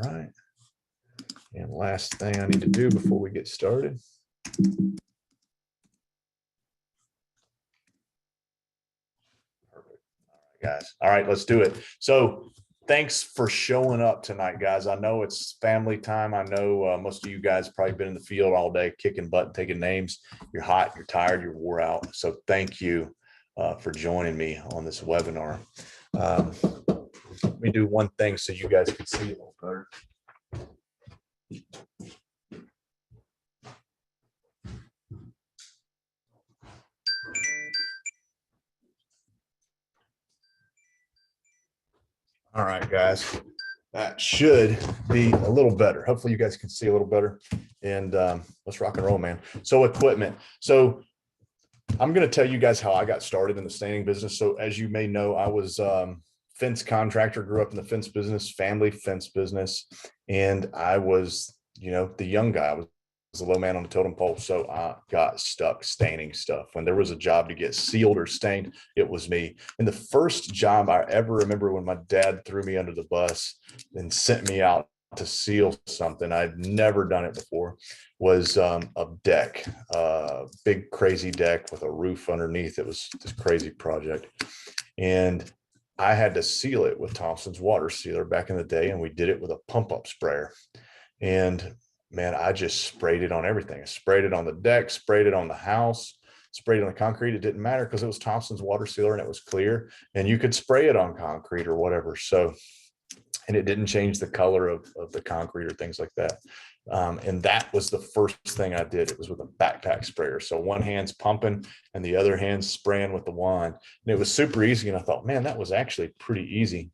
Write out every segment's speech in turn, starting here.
right. And last thing I need to do before we get started. Perfect. All right, guys. All right, let's do it. So thanks for showing up tonight, guys. I know it's family time. I know most of you guys probably been in the field all day, kicking butt, taking names. You're hot, you're tired, you're wore out. So thank you for joining me on this webinar. Let me do one thing so you guys can see a little better. All right, guys, that should be a little better. Hopefully you guys can see a little better, and let's rock and roll, man. So equipment. So I'm going to tell you guys how I got started in the staining business. So as you may know, I was fence contractor, grew up in the fence business, family fence business. And I was, the young guy. I was the low man on the totem pole. So I got stuck staining stuff. When there was a job to get sealed or stained, it was me. And the first job I ever remember, when my dad threw me under the bus and sent me out to seal something, I'd never done it before, was a deck, big crazy deck with a roof underneath. It was this crazy project. And I had to seal it with Thompson's water sealer back in the day. And we did it with a pump up sprayer. And man, I just sprayed it on everything. I sprayed it on the deck, sprayed it on the house, sprayed it on the concrete. It didn't matter because it was Thompson's water sealer and it was clear, and you could spray it on concrete or whatever. So, and it didn't change the color of the concrete or things like that. And that was the first thing I did. It was with a backpack sprayer. So one hand's pumping and the other hand's spraying with the wand. And it was super easy. And I thought, man, that was actually pretty easy.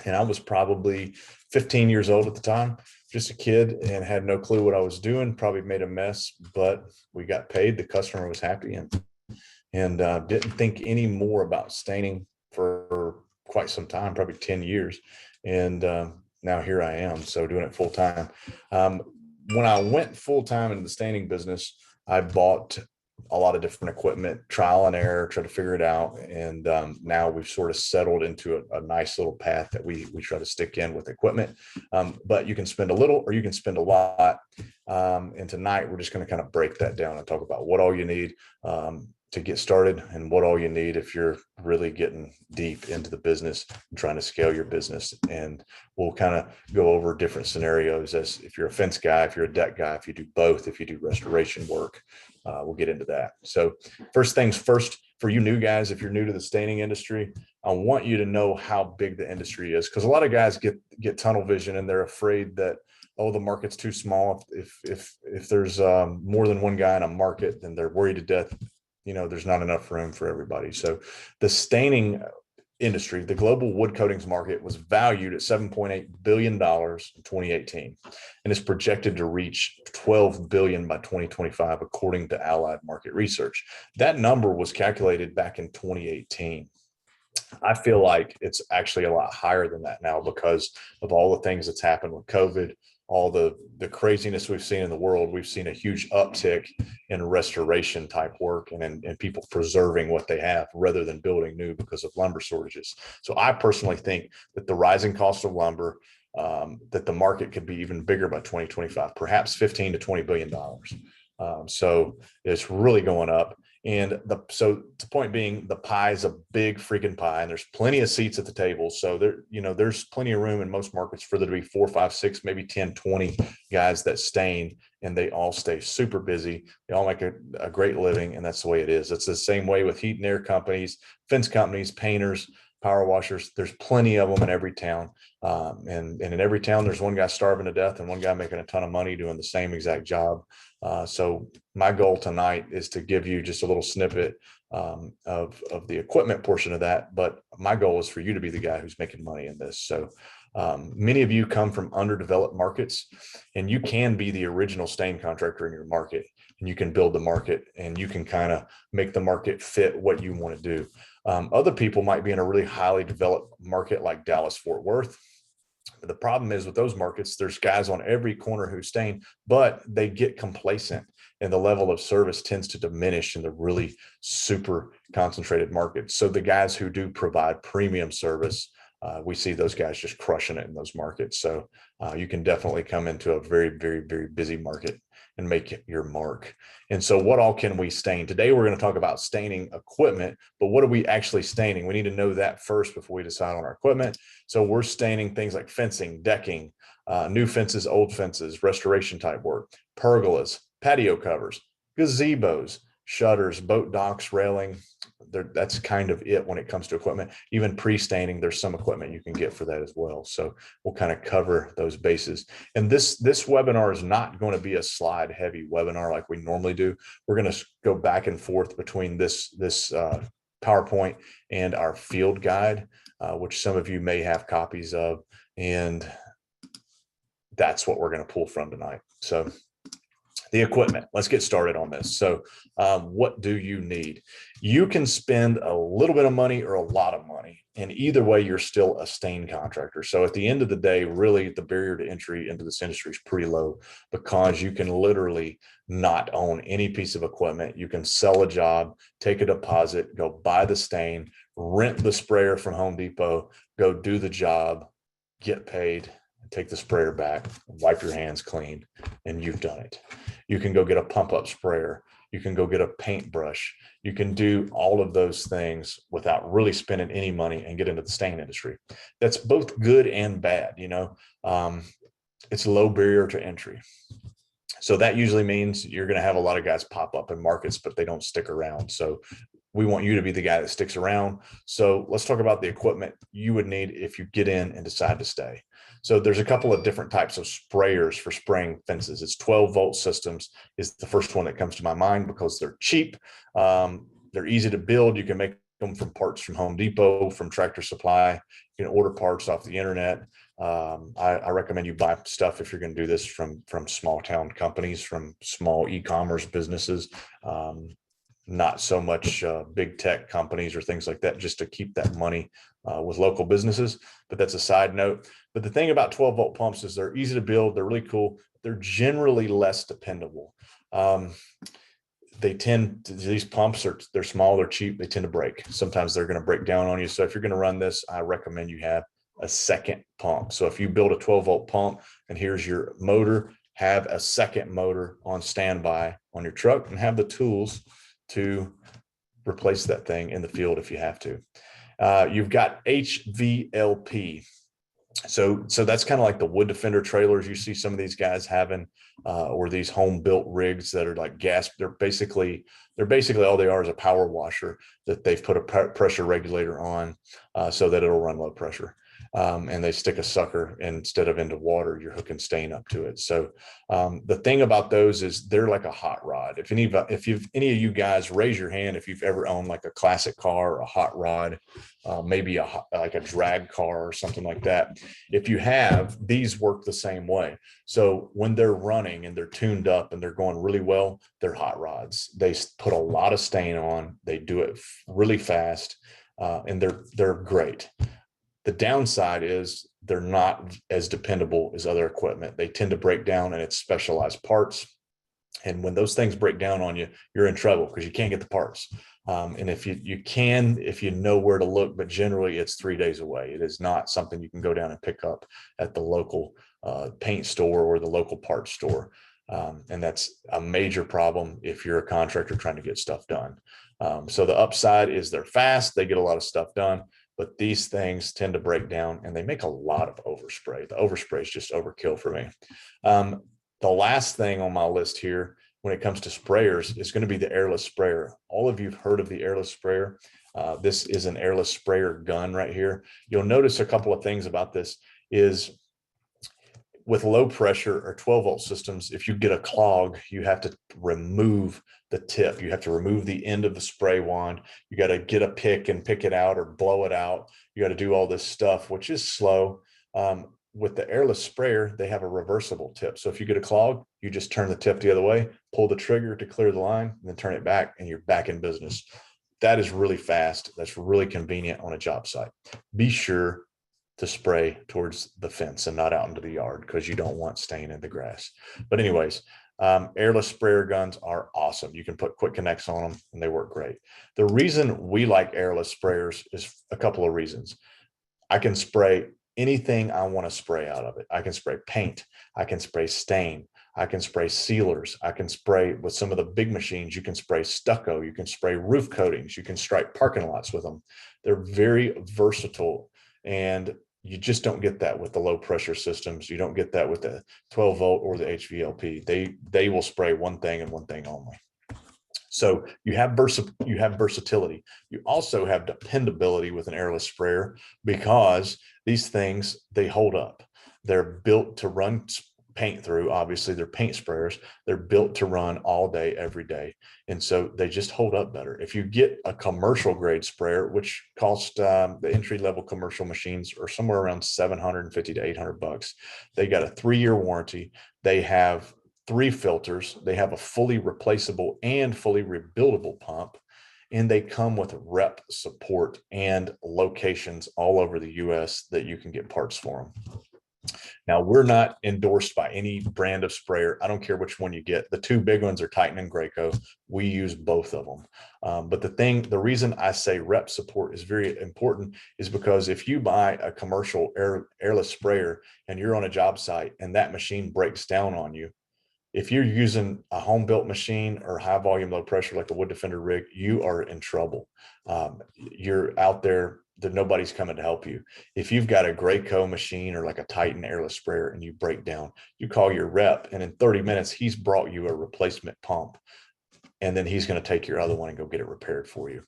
And I was probably 15 years old at the time, just a kid, and had no clue what I was doing, probably made a mess, but we got paid. The customer was happy, and didn't think any more about staining for quite some time, probably 10 years. And now here I am, so doing it full time. When I went full time into the staining business, I bought a lot of different equipment, trial and error, try to figure it out. And now we've sort of settled into a nice little path that we try to stick in with equipment. But you can spend a little or you can spend a lot. And tonight we're just going to kind of break that down and talk about what all you need to get started, and what all you need if you're really getting deep into the business and trying to scale your business. And we'll kind of go over different scenarios, as if you're a fence guy, if you're a deck guy, if you do both, if you do restoration work. We'll get into that. So first things first, for you new guys, if you're new to the staining industry, I want you to know how big the industry is, because a lot of guys get tunnel vision and they're afraid that, oh, the market's too small. If there's more than one guy in a market, then they're worried to death. There's not enough room for everybody. So the staining industry, the global wood coatings market, was valued at $7.8 billion in 2018, and is projected to reach $12 billion by 2025, according to Allied Market Research. That number was calculated back in 2018. I feel like it's actually a lot higher than that now, because of all the things that's happened with COVID, all the craziness we've seen in the world. We've seen a huge uptick in restoration type work and people preserving what they have rather than building new because of lumber shortages. So I personally think that the rising cost of lumber, that the market could be even bigger by 2025, perhaps 15 to $20 billion. So it's really going up. And so the point being, the pie is a big freaking pie, and there's plenty of seats at the table. So there's plenty of room in most markets for there to be 4, 5, 6, maybe 10, 20 guys that stain, and they all stay super busy. They all make a great living, and that's the way it is. It's the same way with heat and air companies, fence companies, painters, power washers. There's plenty of them in every town. And in every town, there's one guy starving to death and one guy making a ton of money doing the same exact job. So my goal tonight is to give you just a little snippet of the equipment portion of that. But my goal is for you to be the guy who's making money in this. So many of you come from underdeveloped markets, and you can be the original stain contractor in your market, and you can build the market, and you can kind of make the market fit what you want to do. Other people might be in a really highly developed market like Dallas, Fort Worth. The problem is with those markets, there's guys on every corner who stain, but they get complacent, and the level of service tends to diminish in the really super concentrated markets. So the guys who do provide premium service we see those guys just crushing it in those markets. So you can definitely come into a very, very, very busy market and make your mark. And so what all can we stain? Today, we're going to talk about staining equipment, but what are we actually staining? We need to know that first before we decide on our equipment. So we're staining things like fencing, decking, new fences, old fences, restoration type work, pergolas, patio covers, gazebos, shutters, boat docks, railing. That's kind of it when it comes to equipment. Even pre-staining, there's some equipment you can get for that as well. So we'll kind of cover those bases. And this webinar is not going to be a slide heavy webinar like we normally do. We're going to go back and forth between this PowerPoint and our field guide, which some of you may have copies of. And that's what we're going to pull from tonight. So the equipment, let's get started on this. So what do you need? You can spend a little bit of money or a lot of money, and either way, you're still a stain contractor. So at the end of the day, really the barrier to entry into this industry is pretty low, because you can literally not own any piece of equipment. You can sell a job, take a deposit, go buy the stain, rent the sprayer from Home Depot, go do the job, get paid, take the sprayer back, wipe your hands clean, and you've done it. You can go get a pump up sprayer. You can go get a paintbrush. You can do all of those things without really spending any money and get into the stain industry. That's both good and bad. You know, it's low barrier to entry. So that usually means you're going to have a lot of guys pop up in markets, but they don't stick around. So we want you to be the guy that sticks around. So let's talk about the equipment you would need if you get in and decide to stay. So there's a couple of different types of sprayers for spraying fences. It's 12-volt systems is the first one that comes to my mind, because they're cheap. They're easy to build. You can make them from parts from Home Depot, from Tractor Supply. You can order parts off the internet. I recommend you buy stuff if you're going to do this from small town companies, from small e-commerce businesses. Not so much big tech companies or things like that, just to keep that money with local businesses. But that's a side note. But the thing about 12-volt pumps is they're easy to build. They're really cool. They're generally less dependable. These pumps they're small, they're cheap, they tend to break. Sometimes they're going to break down on you. So if you're going to run this, I recommend you have a second pump. So if you build a 12-volt pump and here's your motor, have a second motor on standby on your truck, and have the tools to replace that thing in the field if you have to. You've got HVLP. So that's kind of like the wood defender trailers you see some of these guys having, or these home built rigs that are like gas. They're basically all they are is a power washer that they've put a pressure regulator on so that it'll run low pressure. And they stick a sucker instead of into water, you're hooking stain up to it. So the thing about those is they're like a hot rod. If any of you guys raise your hand, if you've ever owned like a classic car, a hot rod, maybe like a drag car or something like that. If you have, these work the same way. So when they're running and they're tuned up and they're going really well, they're hot rods. They put a lot of stain on. They do it really fast, and they're great. The downside is they're not as dependable as other equipment. They tend to break down, and it's specialized parts. And when those things break down on you, you're in trouble because you can't get the parts. And if you know where to look, but generally it's 3 days away. It is not something you can go down and pick up at the local paint store or the local parts store. And that's a major problem if you're a contractor trying to get stuff done. So the upside is they're fast. They get a lot of stuff done. But these things tend to break down, and they make a lot of overspray. The overspray is just overkill for me. The last thing on my list here when it comes to sprayers is going to be the airless sprayer. All of you have heard of the airless sprayer. This is an airless sprayer gun right here. You'll notice a couple of things about this is with low pressure or 12-volt systems, if you get a clog, you have to remove the tip. You have to remove the end of the spray wand. You got to get a pick and pick it out or blow it out. You got to do all this stuff, which is slow. With the airless sprayer, they have a reversible tip. So if you get a clog, you just turn the tip the other way, pull the trigger to clear the line, and then turn it back, and you're back in business. That is really fast. That's really convenient on a job site. Be sure to spray towards the fence and not out into the yard, because you don't want stain in the grass. But anyways, airless sprayer guns are awesome. You can put quick connects on them and they work great. The reason we like airless sprayers is a couple of reasons. I can spray anything I want to spray out of it. I can spray paint. I can spray stain. I can spray sealers. I can spray with some of the big machines. You can spray stucco. You can spray roof coatings. You can stripe parking lots with them. They're very versatile, and you just don't get that with the low pressure systems. You don't get that with the 12 volt or the HVLP. They will spray one thing and one thing only. So you have versatility. You also have dependability with an airless sprayer, because these things, they hold up. They're built to run paint through. Obviously, they're paint sprayers. They're built to run all day, every day. And so they just hold up better. If you get a commercial grade sprayer, which cost the entry level commercial machines are somewhere around $750 to $800, they got a 3-year warranty. They have 3 filters. They have a fully replaceable and fully rebuildable pump, and they come with rep support and locations all over the US that you can get parts for them. Now, we're not endorsed by any brand of sprayer. I don't care which one you get. The 2 big ones are Titan and Graco. We use both of them. But the reason I say rep support is very important is because if you buy a commercial airless sprayer and you're on a job site and that machine breaks down on you, if you're using a home built machine or high volume, low pressure, like a wood defender rig, you are in trouble. You're out there, nobody's coming to help you. If you've got a Graco machine or like a Titan airless sprayer and you break down, you call your rep, and in 30 minutes, he's brought you a replacement pump, and then he's going to take your other one and go get it repaired for you.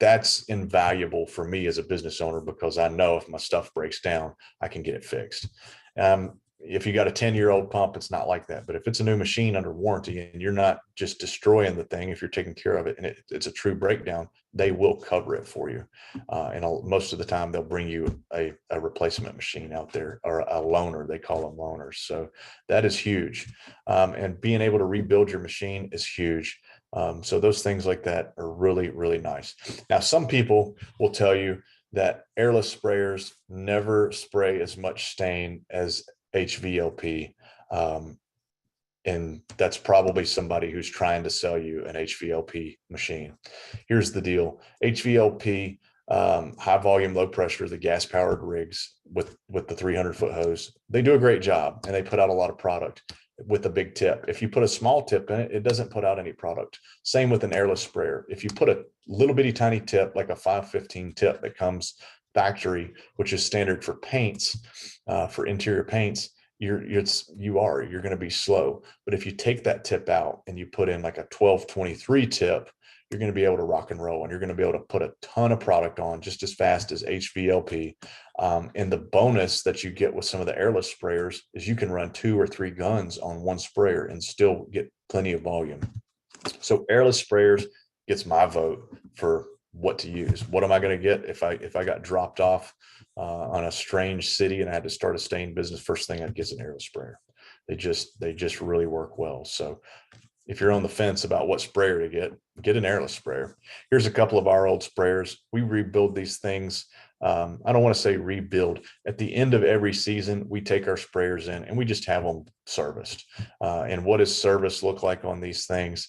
That's invaluable for me as a business owner, because I know if my stuff breaks down, I can get it fixed. If you got a 10-year-old pump, it's not like that. But if it's a new machine under warranty and you're not just destroying the thing, if you're taking care of it and it's a true breakdown, they will cover it for you. And most of the time they'll bring you a replacement machine out there, or a loaner. They call them loaners. So that is huge. And being able to rebuild your machine is huge. So those things like that are really, really nice. Now, some people will tell you that airless sprayers never spray as much stain as HVLP. And that's probably somebody who's trying to sell you an HVLP machine. Here's the deal. HVLP, high volume, low pressure, the gas powered rigs with the 300-foot hose, they do a great job and they put out a lot of product with a big tip. If you put a small tip in it, it doesn't put out any product. Same with an airless sprayer. If you put a little bitty tiny tip, like a 515 tip that comes factory, which is standard for paints, for interior paints, you're going to be slow. But if you take that tip out and you put in like a 1223 tip, you're going to be able to rock and roll, and you're going to be able to put a ton of product on just as fast as HVLP. And the bonus that you get with some of the airless sprayers is you can run 2 or 3 guns on one sprayer and still get plenty of volume. So airless sprayers gets my vote for what to use. What am I going to get if I got dropped off on a strange city and I had to start a stain business? First thing I'd get is an airless sprayer. They just really work well. So if you're on the fence about what sprayer to get an airless sprayer. Here's a couple of our old sprayers. We rebuild these things. I don't want to say rebuild. At the end of every season, we take our sprayers in and we just have them serviced. And what does service look like on these things?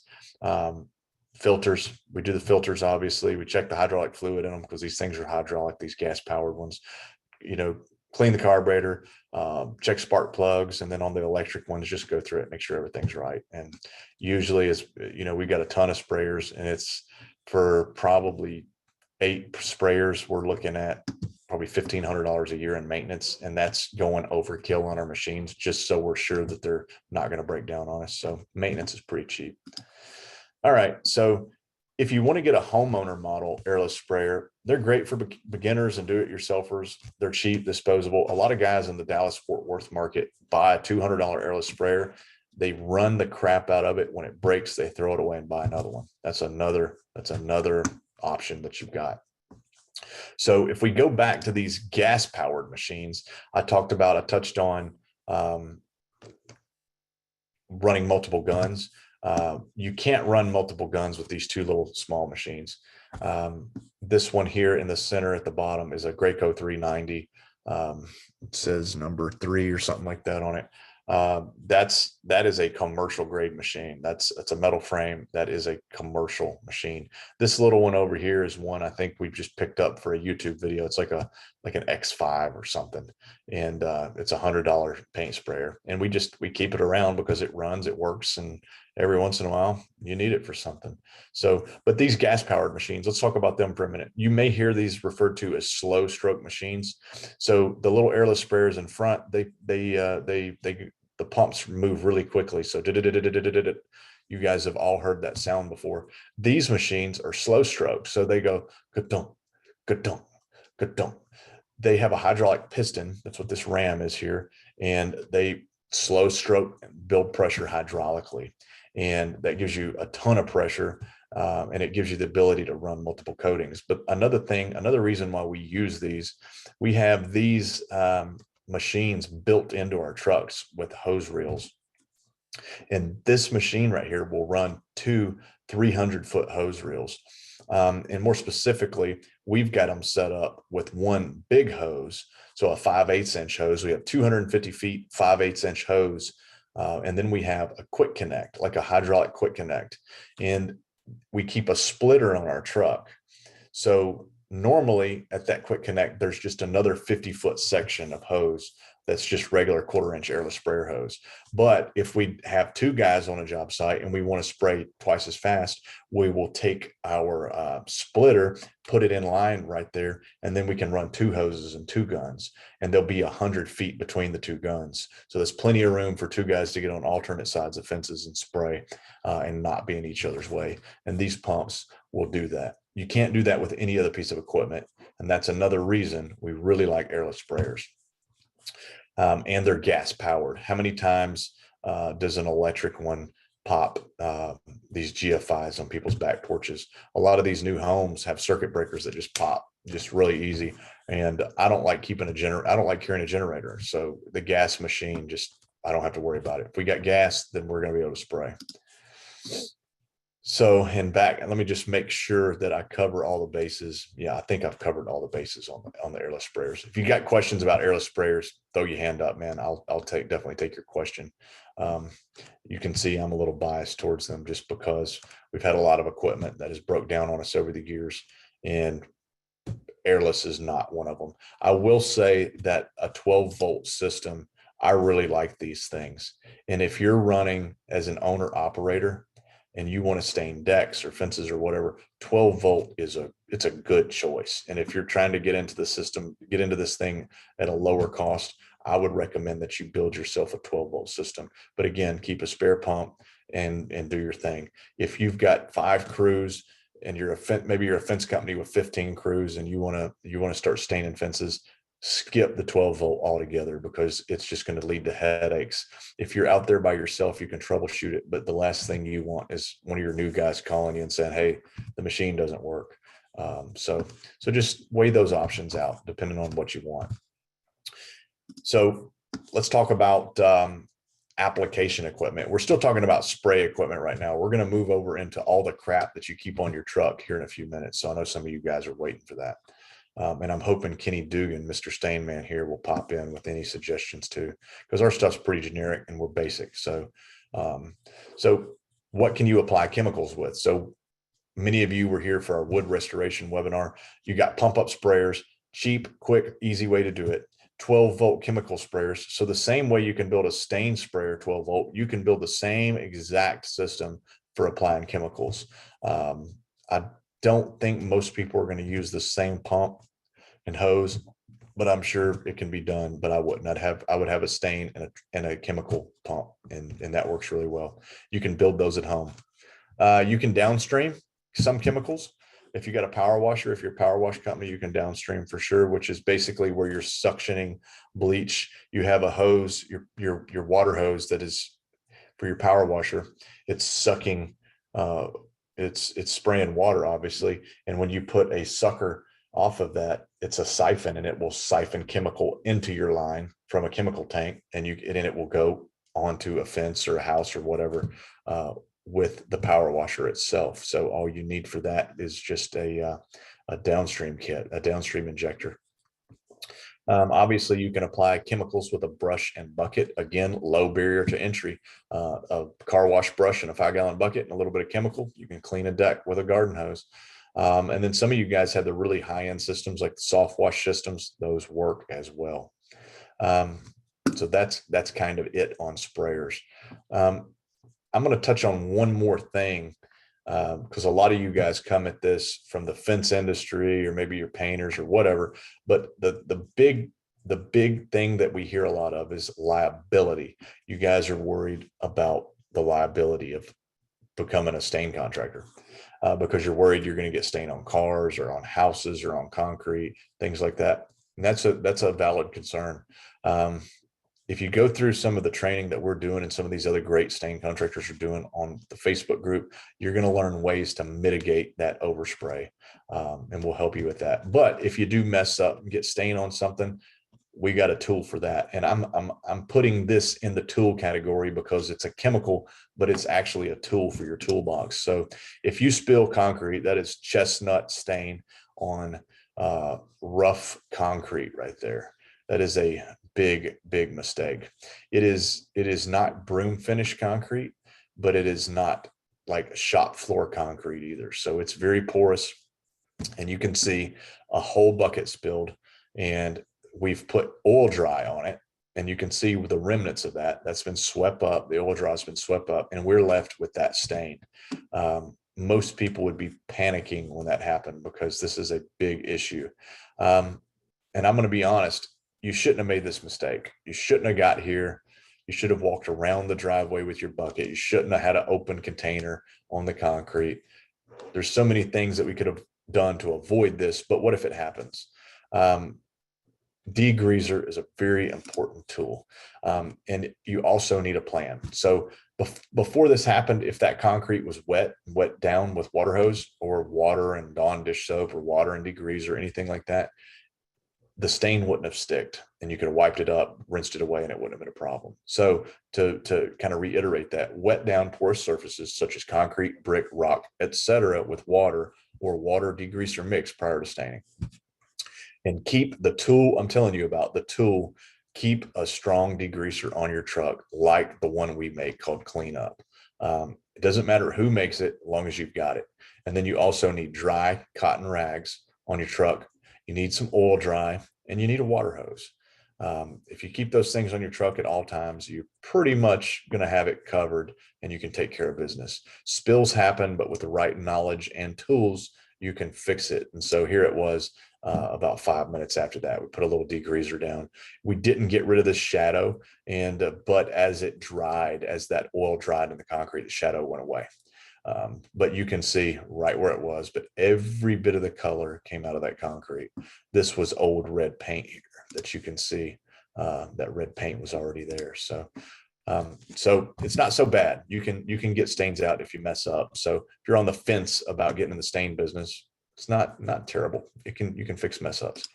Filters. We do the filters, obviously. We check the hydraulic fluid in them because these things are hydraulic, these gas powered ones. Clean the carburetor, check spark plugs, and then on the electric ones, just go through it, make sure everything's right. And usually, we got a ton of sprayers, and it's for probably 8 sprayers, we're looking at probably $1,500 a year in maintenance, and that's going overkill on our machines, just so we're sure that they're not going to break down on us. So maintenance is pretty cheap. All right, so if you want to get a homeowner model airless sprayer, they're great for beginners and do-it-yourselfers. They're cheap, disposable. A lot of guys in the Dallas-Fort Worth market buy a $200 airless sprayer. They run the crap out of it. When it breaks, they throw it away and buy another one. That's another option that you've got. So if we go back to these gas-powered machines, I touched on running multiple guns. You can't run multiple guns with these 2 little small machines. This one here in the center at the bottom is a Graco 390. It says number 3 or something like that on it. That is a commercial grade machine. That's a metal frame. That is a commercial machine. This little one over here is one I think we've just picked up for a YouTube video. It's like an X5 or something, and it's $100 paint sprayer. And we keep it around because it runs, it works, and every once in a while you need it for something. So, but these gas powered machines, let's talk about them for a minute. You may hear these referred to as slow stroke machines. So the little airless sprayers in front, the pumps move really quickly. So you guys have all heard that sound before. These machines are slow strokes. So they go ka-dunk, ka-dunk, ka-dunk. They have a hydraulic piston. That's what this ram is here. And they slow stroke and build pressure hydraulically. And that gives you a ton of pressure, and it gives you the ability to run multiple coatings. But another reason why we use these, we have these machines built into our trucks with hose reels. And this machine right here will run two 300-foot hose reels. And more specifically, we've got them set up with one big hose. So a 5/8 inch hose. We have 250 feet, 5/8 inch hose. And then we have a quick connect, like a hydraulic quick connect. And we keep a splitter on our truck. So normally at that quick connect, there's just another 50-foot section of hose that's just regular 1/4 inch airless sprayer hose. But if we have two guys on a job site and we want to spray twice as fast, we will take our splitter, put it in line right there, and then we can run two hoses and two guns, and there'll be 100 feet between the two guns. So there's plenty of room for two guys to get on alternate sides of fences and spray and not be in each other's way. And these pumps will do that. You can't do that with any other piece of equipment. And that's another reason we really like airless sprayers. And they're gas powered. How many times does an electric one pop these GFIs on people's back porches? A lot of these new homes have circuit breakers that just pop just really easy. And I don't like carrying a generator. So the gas machine, I don't have to worry about it. If we got gas, then we're going to be able to spray. So, and let me just make sure that I cover all the bases. Yeah, I think I've covered all the bases on the airless sprayers. If you got questions about airless sprayers, throw your hand up, man. I'll definitely take your question. You can see I'm a little biased towards them just because we've had a lot of equipment that has broke down on us over the years, and airless is not one of them. I will say that a 12-volt system, I really like these things. And if you're running as an owner operator and you want to stain decks or fences or whatever, 12-volt it's a good choice. And if you're trying to get into the system, get into this thing at a lower cost, I would recommend that you build yourself a 12-volt system. But again, keep a spare pump and do your thing. If you've got 5 crews and maybe you're a fence company with 15 crews and you want to start staining fences, skip the 12-volt altogether, because it's just going to lead to headaches. If you're out there by yourself, you can troubleshoot it, but the last thing you want is one of your new guys calling you and saying, hey, the machine doesn't work. So just weigh those options out depending on what you want. So let's talk about application equipment. We're still talking about spray equipment right now. We're going to move over into all the crap that you keep on your truck here in a few minutes. So I know some of you guys are waiting for that. And I'm hoping Kenny Dugan, Mr. Stainman here, will pop in with any suggestions too, because our stuff's pretty generic and we're basic. So what can you apply chemicals with? So many of you were here for our wood restoration webinar. You got pump up sprayers, cheap, quick, easy way to do it. 12-volt chemical sprayers. So the same way you can build a stain sprayer 12-volt, you can build the same exact system for applying chemicals. I don't think most people are going to use the same pump and hose, but I'm sure it can be done. But I wouldn't. I would have a stain and a chemical pump, and that works really well. You can build those at home. You can downstream some chemicals. If you got a power washer, if you're a power wash company, you can downstream for sure, which is basically where you're suctioning bleach. You have a hose, your water hose that is for your power washer. It's sucking. It's spraying water, obviously, and when you put a sucker off of that, it's a siphon, and it will siphon chemical into your line from a chemical tank, and it will go onto a fence or a house or whatever with the power washer itself. So all you need for that is just a downstream kit, a downstream injector. Obviously, you can apply chemicals with a brush and bucket. Again, low barrier to entry. A car wash brush and a 5-gallon bucket and a little bit of chemical. You can clean a deck with a garden hose. And then some of you guys have the really high-end systems like the soft wash systems. Those work as well. So that's kind of it on sprayers. I'm going to touch on one more thing, because a lot of you guys come at this from the fence industry, or maybe you're painters or whatever. But the big thing that we hear a lot of is liability. You guys are worried about the liability of becoming a stain contractor, because you're worried you're going to get stain on cars or on houses or on concrete, things like that. And that's a valid concern. If you go through some of the training that we're doing and some of these other great stain contractors are doing on the Facebook group, you're going to learn ways to mitigate that overspray, and we'll help you with that. But if you do mess up and get stain on something, we got a tool for that. And I'm putting this in the tool category because it's a chemical, but it's actually a tool for your toolbox. So if you spill concrete, that is chestnut stain on rough concrete right there. That is a big mistake. It is not broom finish concrete, but it is not like shop floor concrete either. So it's very porous, and you can see a whole bucket spilled, and we've put oil dry on it, and you can see with the remnants of that's been swept up. The oil dry has been swept up, and we're left with that stain. Most people would be panicking when that happened, because this is a big issue. And I'm going to be honest, you shouldn't have made this mistake. You shouldn't have got here. You should have walked around the driveway with your bucket. You shouldn't have had an open container on the concrete. There's so many things that we could have done to avoid this, but what if it happens? Degreaser is a very important tool. And you also need a plan. So before this happened, if that concrete was wet down with water hose or water and Dawn dish soap or water and degreaser or anything like that, the stain wouldn't have sticked, and you could have wiped it up, rinsed it away, and it wouldn't have been a problem. So to kind of reiterate that, wet down porous surfaces such as concrete, brick, rock, etc., with water or water degreaser mix prior to staining. And keep the tool I'm telling you about, the tool, keep a strong degreaser on your truck like the one we make called Cleanup. It doesn't matter who makes it, as long as you've got it. And then you also need dry cotton rags on your truck. You need some oil dry, and you need a water hose. If you keep those things on your truck at all times, you're pretty much going to have it covered, and you can take care of business. Spills happen, but with the right knowledge and tools, you can fix it. And so here it was, about 5 minutes after that, we put a little degreaser down. We didn't get rid of the shadow, but as it dried, as that oil dried in the concrete, the shadow went away. But you can see right where it was, but every bit of the color came out of that concrete. This was old red paint here that you can see. That red paint was already there. So it's not so bad. You can get stains out if you mess up. So if you're on the fence about getting in the stain business, it's not terrible. You can fix mess ups.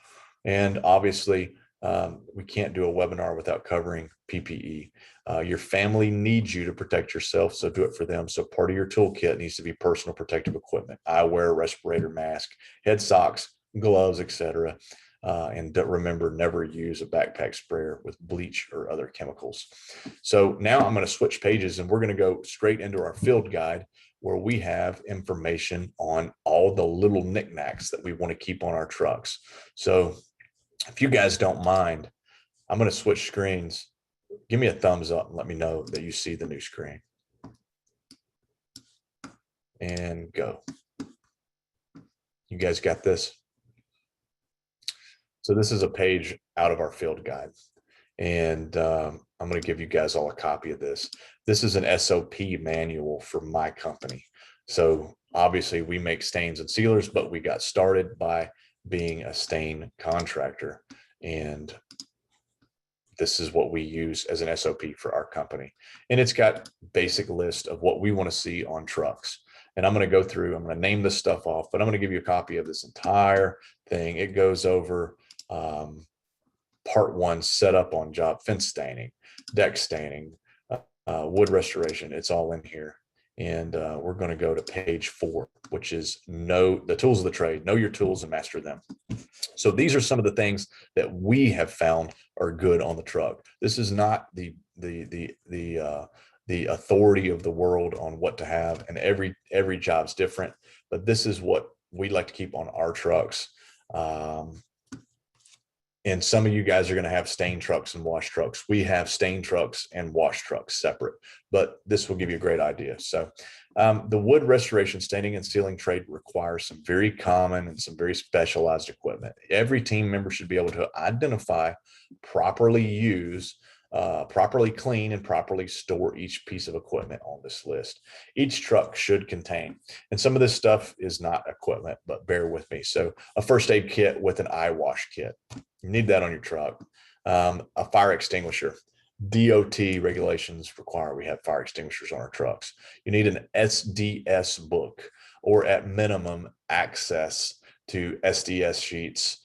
And obviously, we can't do a webinar without covering PPE. Your family needs you to protect yourself, so do it for them. So part of your toolkit needs to be personal protective equipment: eyewear, respirator, mask, head socks, gloves, etc. And remember, never use a backpack sprayer with bleach or other chemicals. So now I'm going to switch pages, and we're going to go straight into our field guide, where we have information on all the little knickknacks that we want to keep on our trucks. So if you guys don't mind, I'm going to switch screens. Give me a thumbs up and let me know that you see the new screen. And go. You guys got this? So this is a page out of our field guide. And I'm going to give you guys all a copy of this. This is an SOP manual for my company. So obviously we make stains and sealers, but we got started by being a stain contractor. And this is what we use as an SOP for our company. And it's got basic list of what we want to see on trucks. And I'm going to go through, I'm going to name this stuff off, but I'm going to give you a copy of this entire thing. It goes over part one, setup on job, fence staining, deck staining, wood restoration. It's all in here. And we're going to go to page 4, which is the tools of the trade. Know your tools and master them. So these are some of the things that we have found are good on the truck. This is not the authority of the world on what to have, and every job's different. But this is what we like to keep on our trucks. And some of you guys are going to have stain trucks and wash trucks. We have stain trucks and wash trucks separate, but this will give you a great idea. So the wood restoration, staining, and sealing trade requires some very common and some very specialized equipment. Every team member should be able to identify, properly use, properly clean, and properly store each piece of equipment on this list. Each truck should contain, and some of this stuff is not equipment, but bear with me. So a first aid kit with an eye wash kit. You need that on your truck. A fire extinguisher. DOT regulations require we have fire extinguishers on our trucks. You need an SDS book, or at minimum access to SDS sheets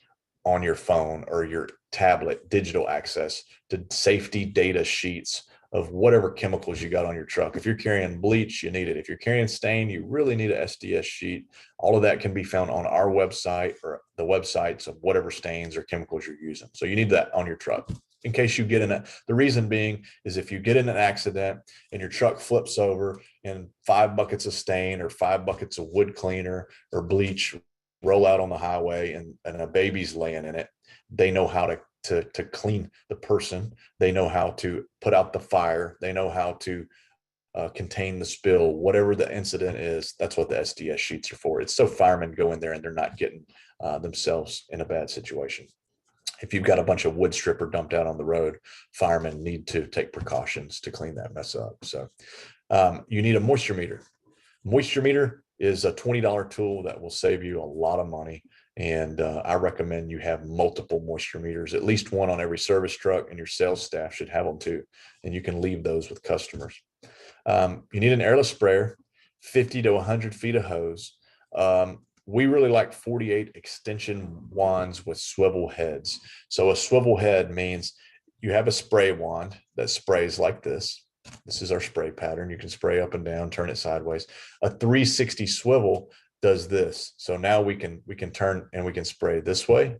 on your phone or your tablet, digital access to safety data sheets of whatever chemicals you got on your truck. If you're carrying bleach, you need it. If you're carrying stain, you really need an SDS sheet. All of that can be found on our website or the websites of whatever stains or chemicals you're using. So you need that on your truck in case you get in it. The reason being is if you get in an accident and your truck flips over and 5 buckets of stain or 5 buckets of wood cleaner or bleach roll out on the highway and a baby's laying in it, they know how to clean the person. They know how to put out the fire. They know how to contain the spill, whatever the incident is. That's what the SDS sheets are for. It's so firemen go in there and they're not getting themselves in a bad situation. If you've got a bunch of wood stripper dumped out on the road, firemen need to take precautions to clean that mess up. So you need a moisture meter. Moisture meter is a $20 tool that will save you a lot of money. And I recommend you have multiple moisture meters, at least one on every service truck, and your sales staff should have them too. And you can leave those with customers. You need an airless sprayer, 50 to 100 feet of hose. We really like 48 extension wands with swivel heads. So a swivel head means you have a spray wand that sprays like this. This is our spray pattern. You can spray up and down, turn it sideways. A 360 swivel does this. So now we can turn and we can spray this way.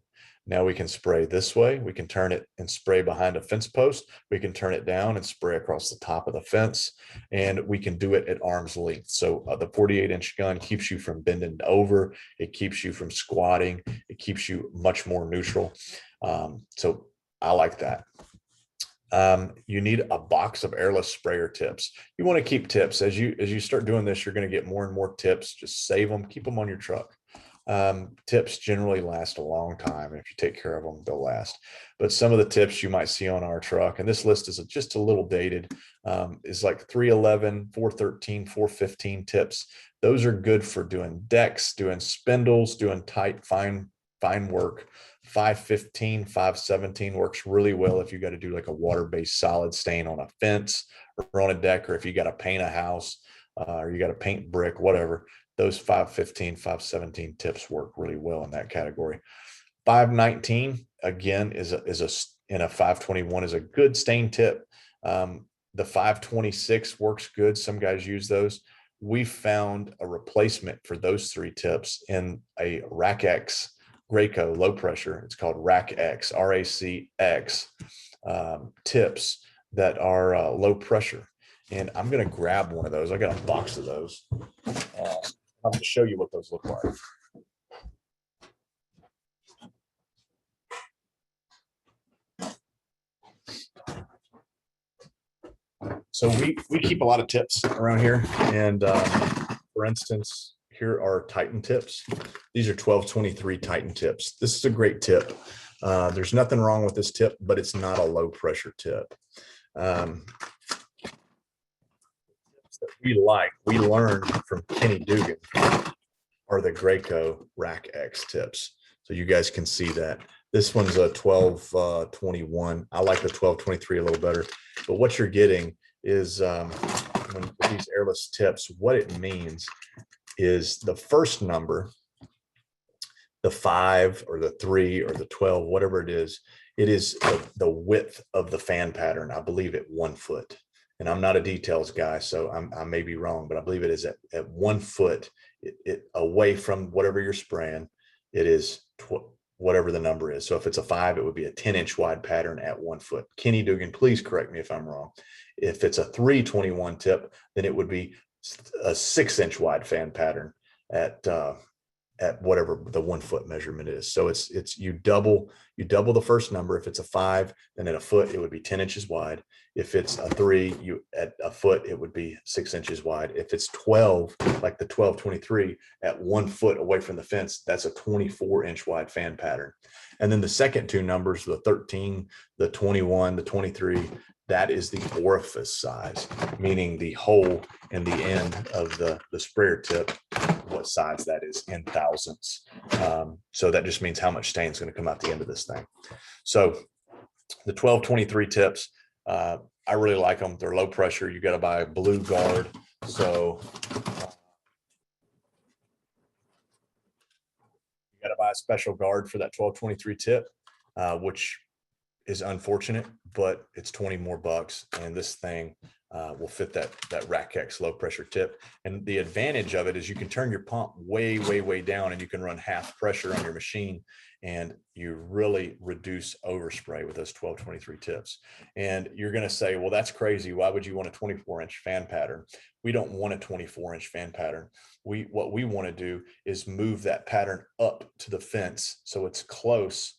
Now we can spray this way. We can turn it and spray behind a fence post. We can turn it down and spray across the top of the fence, and we can do it at arm's length. So the 48-inch gun keeps you from bending over. It keeps you from squatting. It keeps you much more neutral. So I like that. You need a box of airless sprayer tips. You want to keep tips as you start doing this. You're going to get more and more tips. Just save them, keep them on your truck. Tips generally last a long time. If you take care of them, they'll last. But some of the tips you might see on our truck, and this list is just a little dated, is like 311, 413, 415 tips. Those are good for doing decks, doing spindles, doing tight, fine work. 515, 517 works really well if you got to do like a water-based solid stain on a fence or on a deck, or if you got to paint a house or you got to paint brick, whatever. Those 515, 517 tips work really well in that category. 519 again is in a 521 is a good stain tip. The 526 works good. Some guys use those. We found a replacement for those 3 tips in a Rack X Graco low pressure. It's called Rack X, RACX tips that are low pressure. And I'm going to grab one of those. I got a box of those. I'm going to show you what those look like. So we keep a lot of tips around here. And for instance, here are Titan tips. These are 1223 Titan tips. This is a great tip. There's nothing wrong with this tip, but it's not a low pressure tip. We learned from Kenny Dugan are the Graco Rack X tips. So you guys can see that. This one's a 1221. I like the 1223 a little better. But what you're getting is when these airless tips, what it means is the first number, the 5 or the 3 or the 12, whatever it is the width of the fan pattern. I believe at 1 foot. and I'm not a details guy, so I may be wrong, but I believe it is at 1 foot it away from whatever you're spraying. It is whatever the number is. So if it's a 5, it would be a 10-inch wide pattern at 1 foot. Kenny Dugan, please correct me if I'm wrong. If it's a 321 tip, then it would be a 6-inch wide fan pattern at whatever the 1 foot measurement is. So it's you double the first number. If it's a 5, then at a foot it would be 10 inches wide. If it's a 3, you at a foot it would be 6 inches wide. If it's 12, like the 1223 at 1 foot away from the fence, that's a 24-inch wide fan pattern. And then the second two numbers, the 13, the 21, the 23, that is the orifice size, meaning the hole in the end of the sprayer tip, what size that is in thousandths. So that just means how much stain is going to come out the end of this thing. So the 1223 tips, I really like them. They're low pressure. You got to buy a blue guard. So you got to buy a special guard for that 1223 tip, which is unfortunate, but it's 20 more bucks, and this thing will fit that Rack X low pressure tip. And the advantage of it is you can turn your pump way down, and you can run half pressure on your machine, and you really reduce overspray with those 1223 tips. And you're going to say, well, that's crazy. Why would you want a 24-inch fan pattern? We don't want a 24-inch fan pattern. What we want to do is move that pattern up to the fence so it's close,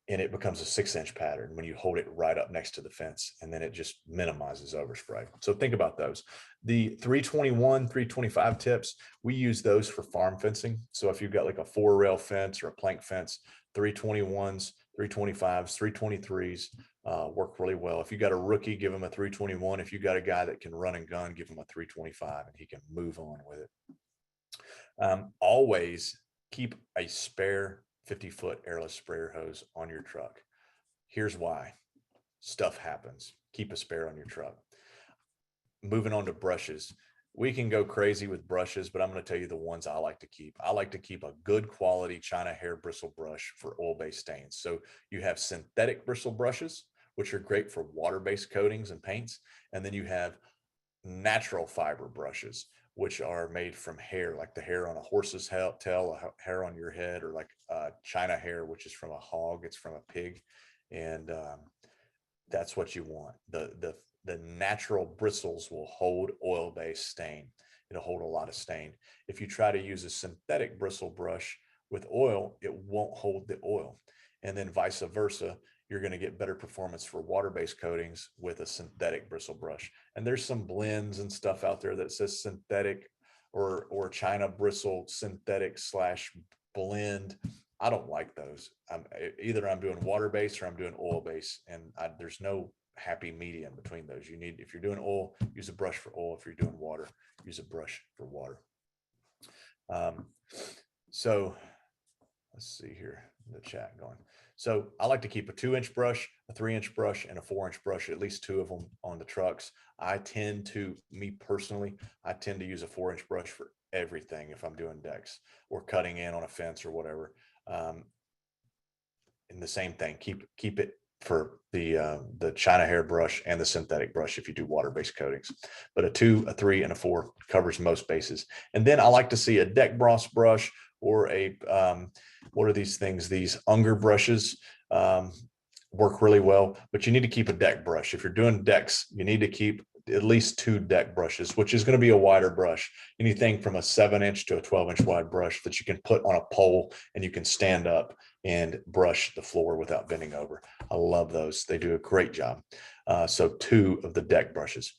and it becomes a 6-inch pattern when you hold it right up next to the fence, and then it just minimizes overspray. So think about those. The 321, 325 tips, we use those for farm fencing. So if you've got like a 4-rail fence or a plank fence, 321s, 325s, 323s work really well. If you got a rookie, give him a 321. If you got a guy that can run and gun, give him a 325, and he can move on with it. Always keep a spare 50-foot airless sprayer hose on your truck. Here's why. Stuff happens. Keep a spare on your truck. Moving on to brushes. We can go crazy with brushes, but I'm going to tell you the ones I like to keep. I like to keep a good quality China hair bristle brush for oil-based stains. So you have synthetic bristle brushes, which are great for water-based coatings and paints. And then you have natural fiber brushes, which are made from hair, like the hair on a horse's tail, hair on your head, or like China hair, which is from a hog, it's from a pig. And that's what you want. The natural bristles will hold oil-based stain. It'll hold a lot of stain. If you try to use a synthetic bristle brush with oil, it won't hold the oil. And then vice versa, you're going to get better performance for water-based coatings with a synthetic bristle brush. And there's some blends and stuff out there that says synthetic or China bristle synthetic / blend. I don't like those. Either I'm doing water-based or I'm doing oil-based, and there's no happy medium between those. You need, if you're doing oil, use a brush for oil. If you're doing water, use a brush for water. So let's see here, the chat going. So I like to keep a 2-inch brush, a 3-inch brush, and a 4-inch brush, at least 2 of them on the trucks. Me personally, I tend to use a 4-inch brush for everything if I'm doing decks or cutting in on a fence or whatever. And the same thing, keep it for the China hair brush and the synthetic brush if you do water-based coatings. But a 2, a 3, and a 4 covers most bases. And then I like to see a deck boss brush or a what are these things? These Unger brushes work really well, but you need to keep a deck brush. If you're doing decks, you need to keep at least 2 deck brushes, which is going to be a wider brush. Anything from a 7-inch to a 12-inch wide brush that you can put on a pole and you can stand up and brush the floor without bending over. I love those. They do a great job. So 2 of the deck brushes.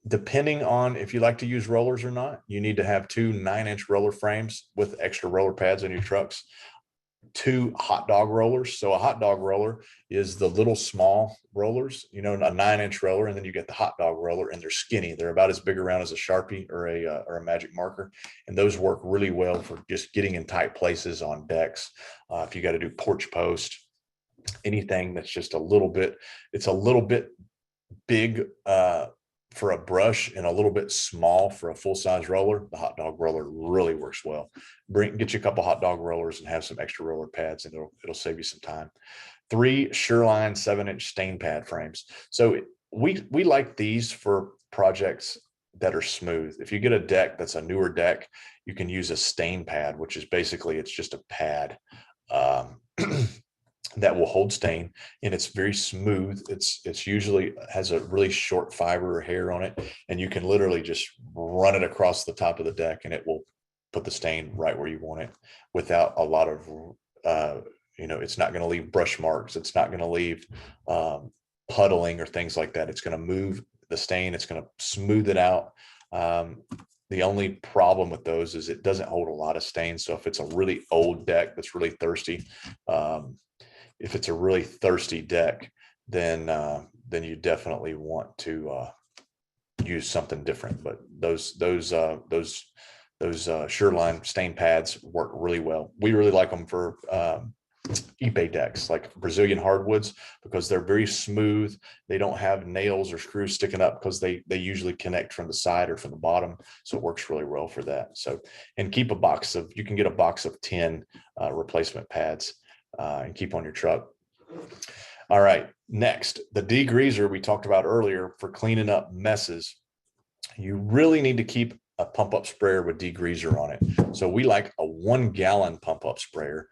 Depending on if you like to use rollers or not, you need to have 2 9-inch roller frames with extra roller pads in your trucks. 2 hot dog rollers. So a hot dog roller is the little small rollers, a 9-inch roller, and then you get the hot dog roller, and they're skinny. They're about as big around as a Sharpie or a magic marker, and those work really well for just getting in tight places on decks. If you got to do porch post, anything that's just a little bit big for a brush and a little bit small for a full-size roller, the hot dog roller really works well. Get you a couple hot dog rollers and have some extra roller pads, and it'll save you some time. 3 Sureline 7-inch stain pad frames. So we like these for projects that are smooth. If you get a deck that's a newer deck, you can use a stain pad, which is basically, it's just a pad um, that will hold stain, and it's very smooth. It's usually has a really short fiber or hair on it, and you can literally just run it across the top of the deck and it will put the stain right where you want it without a lot of it's not going to leave brush marks. It's not going to leave puddling or things like that. It's going to move the stain. It's going to smooth it out. The only problem with those is it doesn't hold a lot of stain. So if it's a really old deck that's really thirsty, if it's a really thirsty deck, then you definitely want to use something different. But those Sureline stain pads work really well. We really like them for Ipe decks, like Brazilian hardwoods, because they're very smooth. They don't have nails or screws sticking up because they usually connect from the side or from the bottom. So it works really well for that. So, and keep a box of, you can get a box of 10 replacement pads and keep on your truck. All right, next, the degreaser we talked about earlier for cleaning up messes. You really need to keep a pump up sprayer with degreaser on it. So we like a 1 gallon pump up sprayer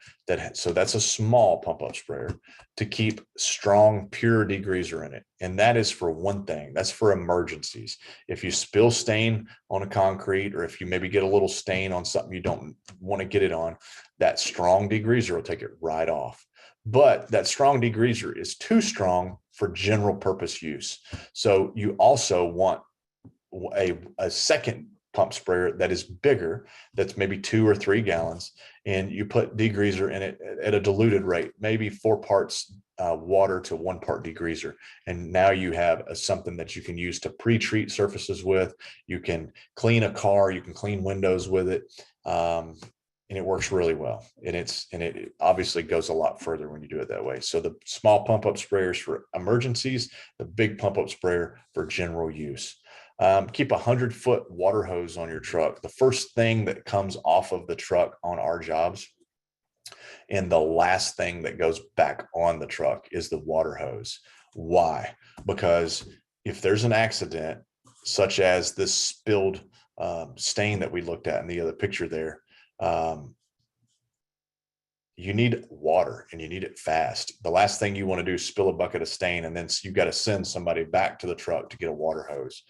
so that's a small pump up sprayer to keep strong, pure degreaser in it. And that is for one thing, that's for emergencies. If you spill stain on a concrete, or if you maybe get a little stain on something you don't want to get it on, that strong degreaser will take it right off. But that strong degreaser is too strong for general purpose use. So you also want a second pump sprayer that is bigger, that's maybe 2 or 3 gallons, and you put degreaser in it at a diluted rate, maybe 4 parts water to 1 part degreaser. And now you have something that you can use to pre-treat surfaces with. You can clean a car, you can clean windows with it. And it works really well. And it obviously goes a lot further when you do it that way. So the small pump up sprayers for emergencies, the big pump up sprayer for general use. Keep 100-foot water hose on your truck. The first thing that comes off of the truck on our jobs, and the last thing that goes back on the truck, is the water hose. Why? Because if there's an accident, such as this spilled stain that we looked at in the other picture there, you need water, and you need it fast. The last thing you want to do is spill a bucket of stain, and then you got to send somebody back to the truck to get a water hose.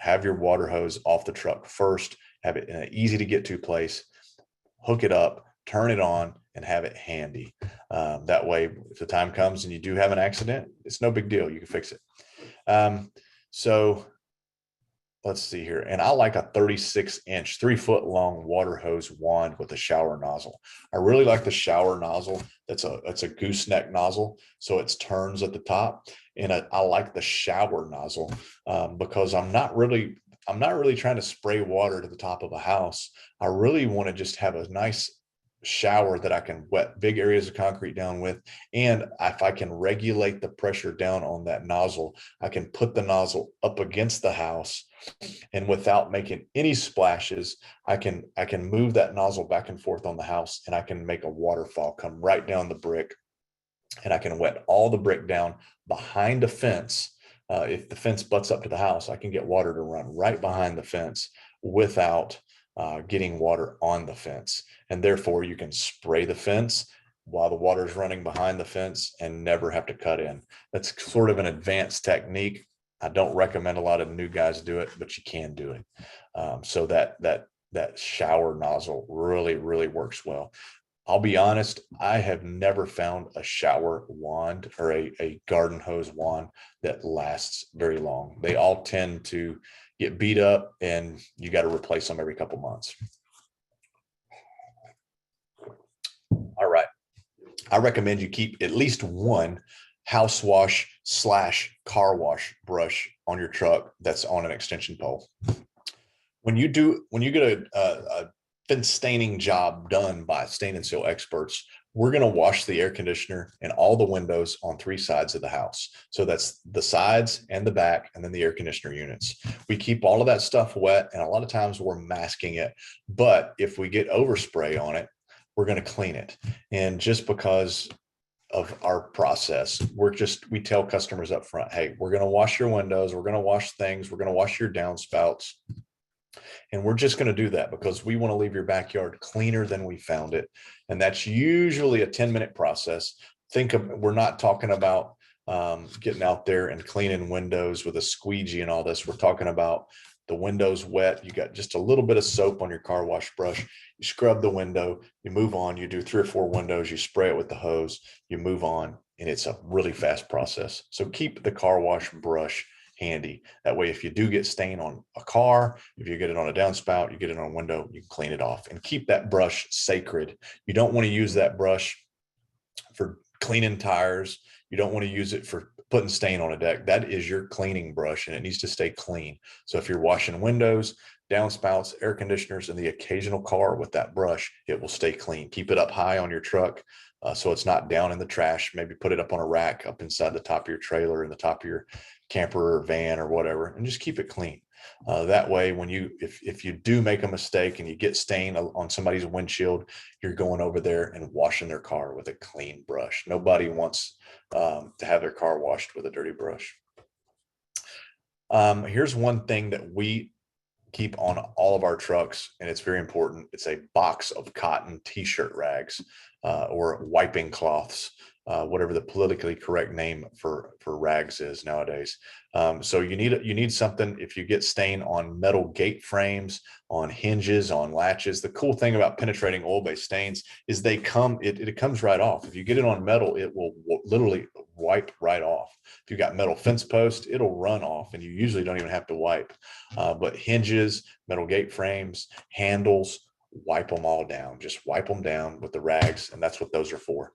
Have your water hose off the truck first, have it in an easy to get to place, hook it up, turn it on, and have it handy. That way, if the time comes and you do have an accident, it's no big deal. You can fix it. So let's see here. And I like a 36-inch, 3-foot long water hose wand with a shower nozzle. I really like the shower nozzle. It's a gooseneck nozzle, so it turns at the top. And I like the shower nozzle because I'm not really trying to spray water to the top of a house. I really want to just have a nice shower that I can wet big areas of concrete down with. And if I can regulate the pressure down on that nozzle, I can put the nozzle up against the house, and without making any splashes, I can move that nozzle back and forth on the house, and I can make a waterfall come right down the brick, and I can wet all the brick down behind a fence. If the fence butts up to the house, I can get water to run right behind the fence without getting water on the fence. And therefore you can spray the fence while the water is running behind the fence and never have to cut in. That's sort of an advanced technique. I don't recommend a lot of new guys do it, but you can do it. So that shower nozzle really, really works well. I'll be honest, I have never found a shower wand or a garden hose wand that lasts very long. They all tend to get beat up, and you got to replace them every couple months. All right. I recommend you keep at least one house wash / car wash brush on your truck that's on an extension pole. When you get a fence staining job done by stain and seal experts, we're going to wash the air conditioner and all the windows on 3 sides of the house. So that's the sides and the back, and then the air conditioner units. We keep all of that stuff wet, and a lot of times we're masking it. But if we get overspray on it, we're going to clean it. And just because of our process. We tell customers up front, hey, we're going to wash your windows, we're going to wash things, we're going to wash your downspouts. And we're just going to do that because we want to leave your backyard cleaner than we found it. And that's usually a 10-minute process. We're not talking about getting out there and cleaning windows with a squeegee and all this. We're talking about the window's wet. You got just a little bit of soap on your car wash brush. You scrub the window, you move on, you do 3 or 4 windows, you spray it with the hose, you move on, and it's a really fast process. So keep the car wash brush handy. That way, if you do get stain on a car, if you get it on a downspout, you get it on a window, you can clean it off and keep that brush sacred. You don't want to use that brush for cleaning tires. You don't want to use it for putting stain on a deck. That is your cleaning brush and it needs to stay clean. So if you're washing windows, downspouts, air conditioners, and the occasional car with that brush, it will stay clean. Keep it up high on your truck so it's not down in the trash. Maybe put it up on a rack up inside the top of your trailer, in the top of your camper or van or whatever, and just keep it clean. That way, when if you do make a mistake and you get stain on somebody's windshield, you're going over there and washing their car with a clean brush. Nobody wants to have their car washed with a dirty brush. Here's one thing that we keep on all of our trucks, and it's very important. It's a box of cotton t-shirt rags or wiping cloths, whatever the politically correct name for rags is nowadays. So you need something if you get stain on metal gate frames, on hinges, on latches. The cool thing about penetrating oil-based stains is it comes right off. If you get it on metal, it will literally wipe right off. If you got metal fence posts, it'll run off and you usually don't even have to wipe. But hinges, metal gate frames, handles, wipe them all down. Just wipe them down with the rags, and that's what those are for.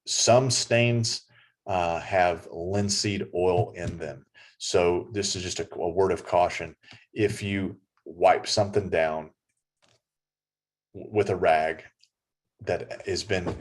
Some stains have linseed oil in them. So this is just a word of caution. If you wipe something down with a rag that has been,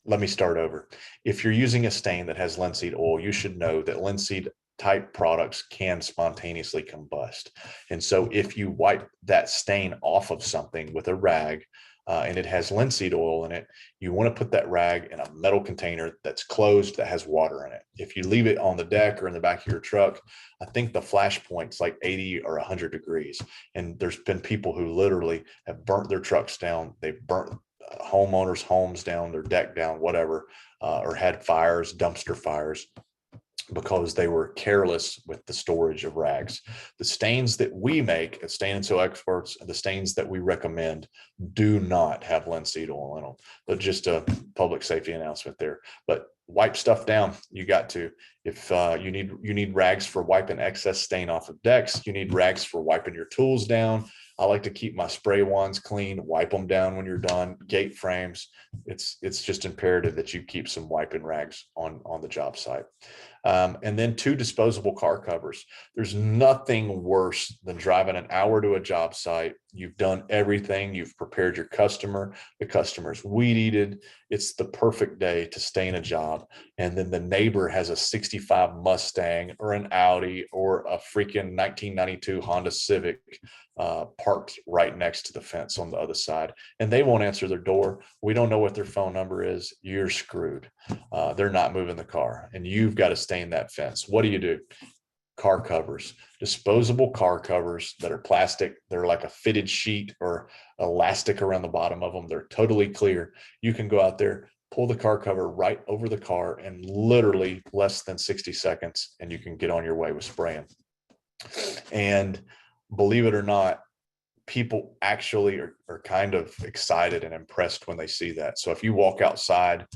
let me start over. If you're using a stain that has linseed oil, you should know that linseed type products can spontaneously combust. And so if you wipe that stain off of something with a rag and it has linseed oil in it, you want to put that rag in a metal container that's closed, that has water in it. If you leave it on the deck or in the back of your truck, I think the flash point's like 80 or 100 degrees. And there's been people who literally have burnt their trucks down. They've burnt homeowners' homes down, their deck down, whatever, or had fires, dumpster fires, because they were careless with the storage of rags. The stains that we make at Stain and Seal Experts, the stains that we recommend, do not have linseed oil in them. But just a public safety announcement there. But wipe stuff down. You got to. If you need rags for wiping excess stain off of decks, you need rags for wiping your tools down. I like to keep my spray wands clean, wipe them down when you're done. Gate frames, it's just imperative that you keep some wiping rags on the job site. And then 2 disposable car covers. There's nothing worse than driving an hour to a job site. You've done everything. You've prepared your customer. The customer's weed eated. It's the perfect day to stay in a job. And then the neighbor has a 65 Mustang or an Audi or a freaking 1992 Honda Civic parked right next to the fence on the other side, and they won't answer their door. We don't know what their phone number is. You're screwed. They're not moving the car, and you've got to stain that fence. What do? Car covers, disposable car covers that are plastic. They're like a fitted sheet or elastic around the bottom of them. They're totally clear. You can go out there, pull the car cover right over the car, and literally less than 60 seconds, and you can get on your way with spraying. And believe it or not, people actually are kind of excited and impressed when they see that. So if you walk outside,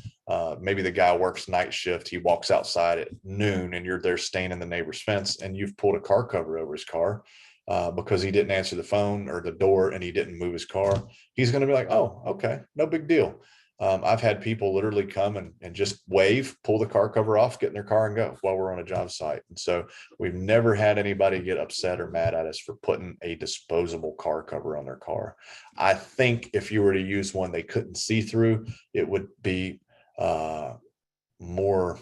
maybe the guy works night shift, he walks outside at noon and you're there staining the neighbor's fence and you've pulled a car cover over his car because he didn't answer the phone or the door and he didn't move his car, he's going to be like, oh, okay, no big deal. I've had people literally come and just wave, pull the car cover off, get in their car and go while we're on a job site. And so we've never had anybody get upset or mad at us for putting a disposable car cover on their car. I think if you were to use one they couldn't see through, it would be more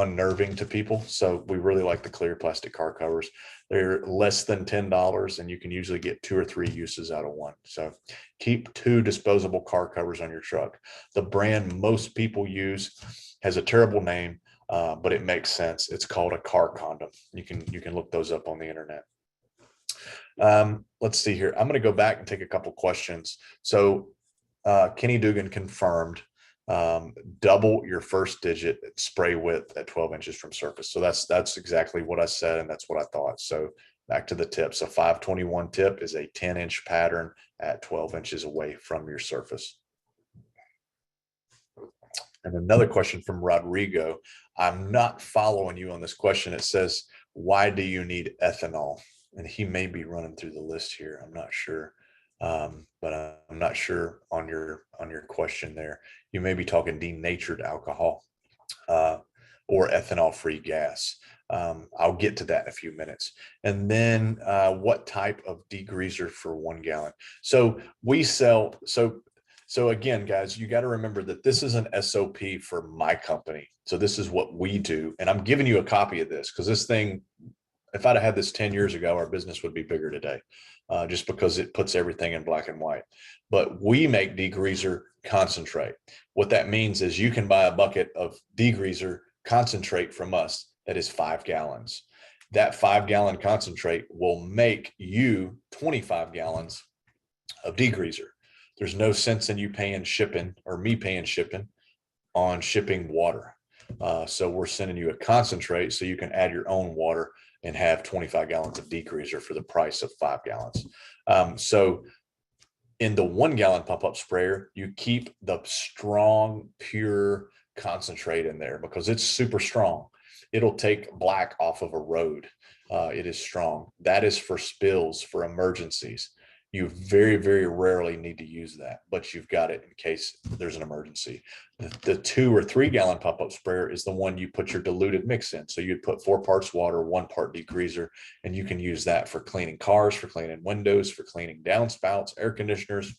unnerving to people. So we really like the clear plastic car covers. They're less than $10 and you can usually get 2 or 3 uses out of one. So keep 2 disposable car covers on your truck. The brand most people use has a terrible name, but it makes sense. It's called a car condom. You can look those up on the internet. Let's see here. I'm going to go back and take a couple questions. So Kenny Dugan confirmed double your first digit spray width at 12 inches from surface. So that's exactly what I said, and that's what I thought. So back to the tips. A 521 tip is a 10-inch pattern at 12 inches away from your surface. And another question from Rodrigo. I'm not following you on this question. It says, why do you need ethanol? And he may be running through the list here. I'm not sure. But I'm not sure on your question there. You may be talking denatured alcohol or ethanol-free gas. I'll get to that in a few minutes. And then what type of degreaser for 1 gallon? So we sell, so again, guys, you got to remember that this is an SOP for my company. So this is what we do. And I'm giving you a copy of this because this thing, if I'd have had this 10 years ago, our business would be bigger today. Just because it puts everything in black and white. But we make degreaser concentrate. What that means is you can buy a bucket of degreaser concentrate from us that is 5 gallons. That 5-gallon concentrate will make you 25 gallons of degreaser. There's no sense in you paying shipping or me paying shipping on shipping water. So we're sending you a concentrate so you can add your own water and have 25 gallons of degreaser for the price of 5 gallons. So in the 1 gallon pop-up sprayer, you keep the strong, pure concentrate in there because it's super strong. It'll take black off of a road. It is strong. That is for spills, for emergencies. You very, very rarely need to use that, but you've got it in case there's an emergency. The 2 or 3 gallon pop-up sprayer is the one you put your diluted mix in. So you'd put 4 parts water, 1 part degreaser, and you can use that for cleaning cars, for cleaning windows, for cleaning downspouts, air conditioners,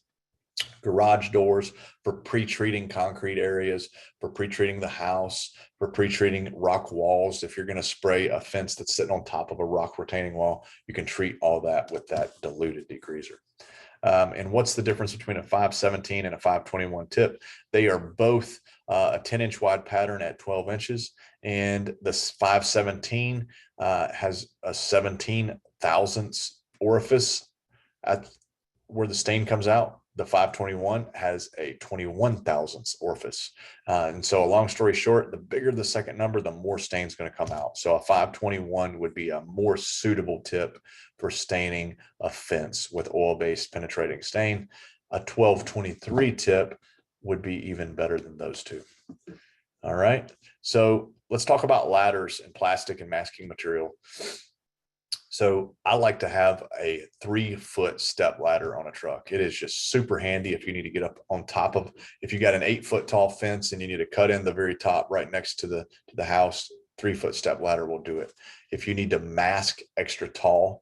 garage doors, for pre-treating concrete areas, for pre-treating the house, for pre-treating rock walls. If you're going to spray a fence that's sitting on top of a rock retaining wall, you can treat all that with that diluted degreaser. And what's the difference between a 517 and a 521 tip? They are both a 10-inch wide pattern at 12 inches, and the 517 has a 17 thousandths orifice at where the stain comes out. The 521 has a 21 thousandths orifice. And so a long story short, the bigger the second number, the more stain's going to come out. So a 521 would be a more suitable tip for staining a fence with oil-based penetrating stain. A 1223 tip would be even better than those two. All right. So let's talk about ladders and plastic and masking material. So I like to have a 3-foot step ladder on a truck. It is just super handy if you need to get up on top of, if you got an 8-foot tall fence and you need to cut in the very top right next to the house, 3-foot step ladder will do it. If you need to mask extra tall,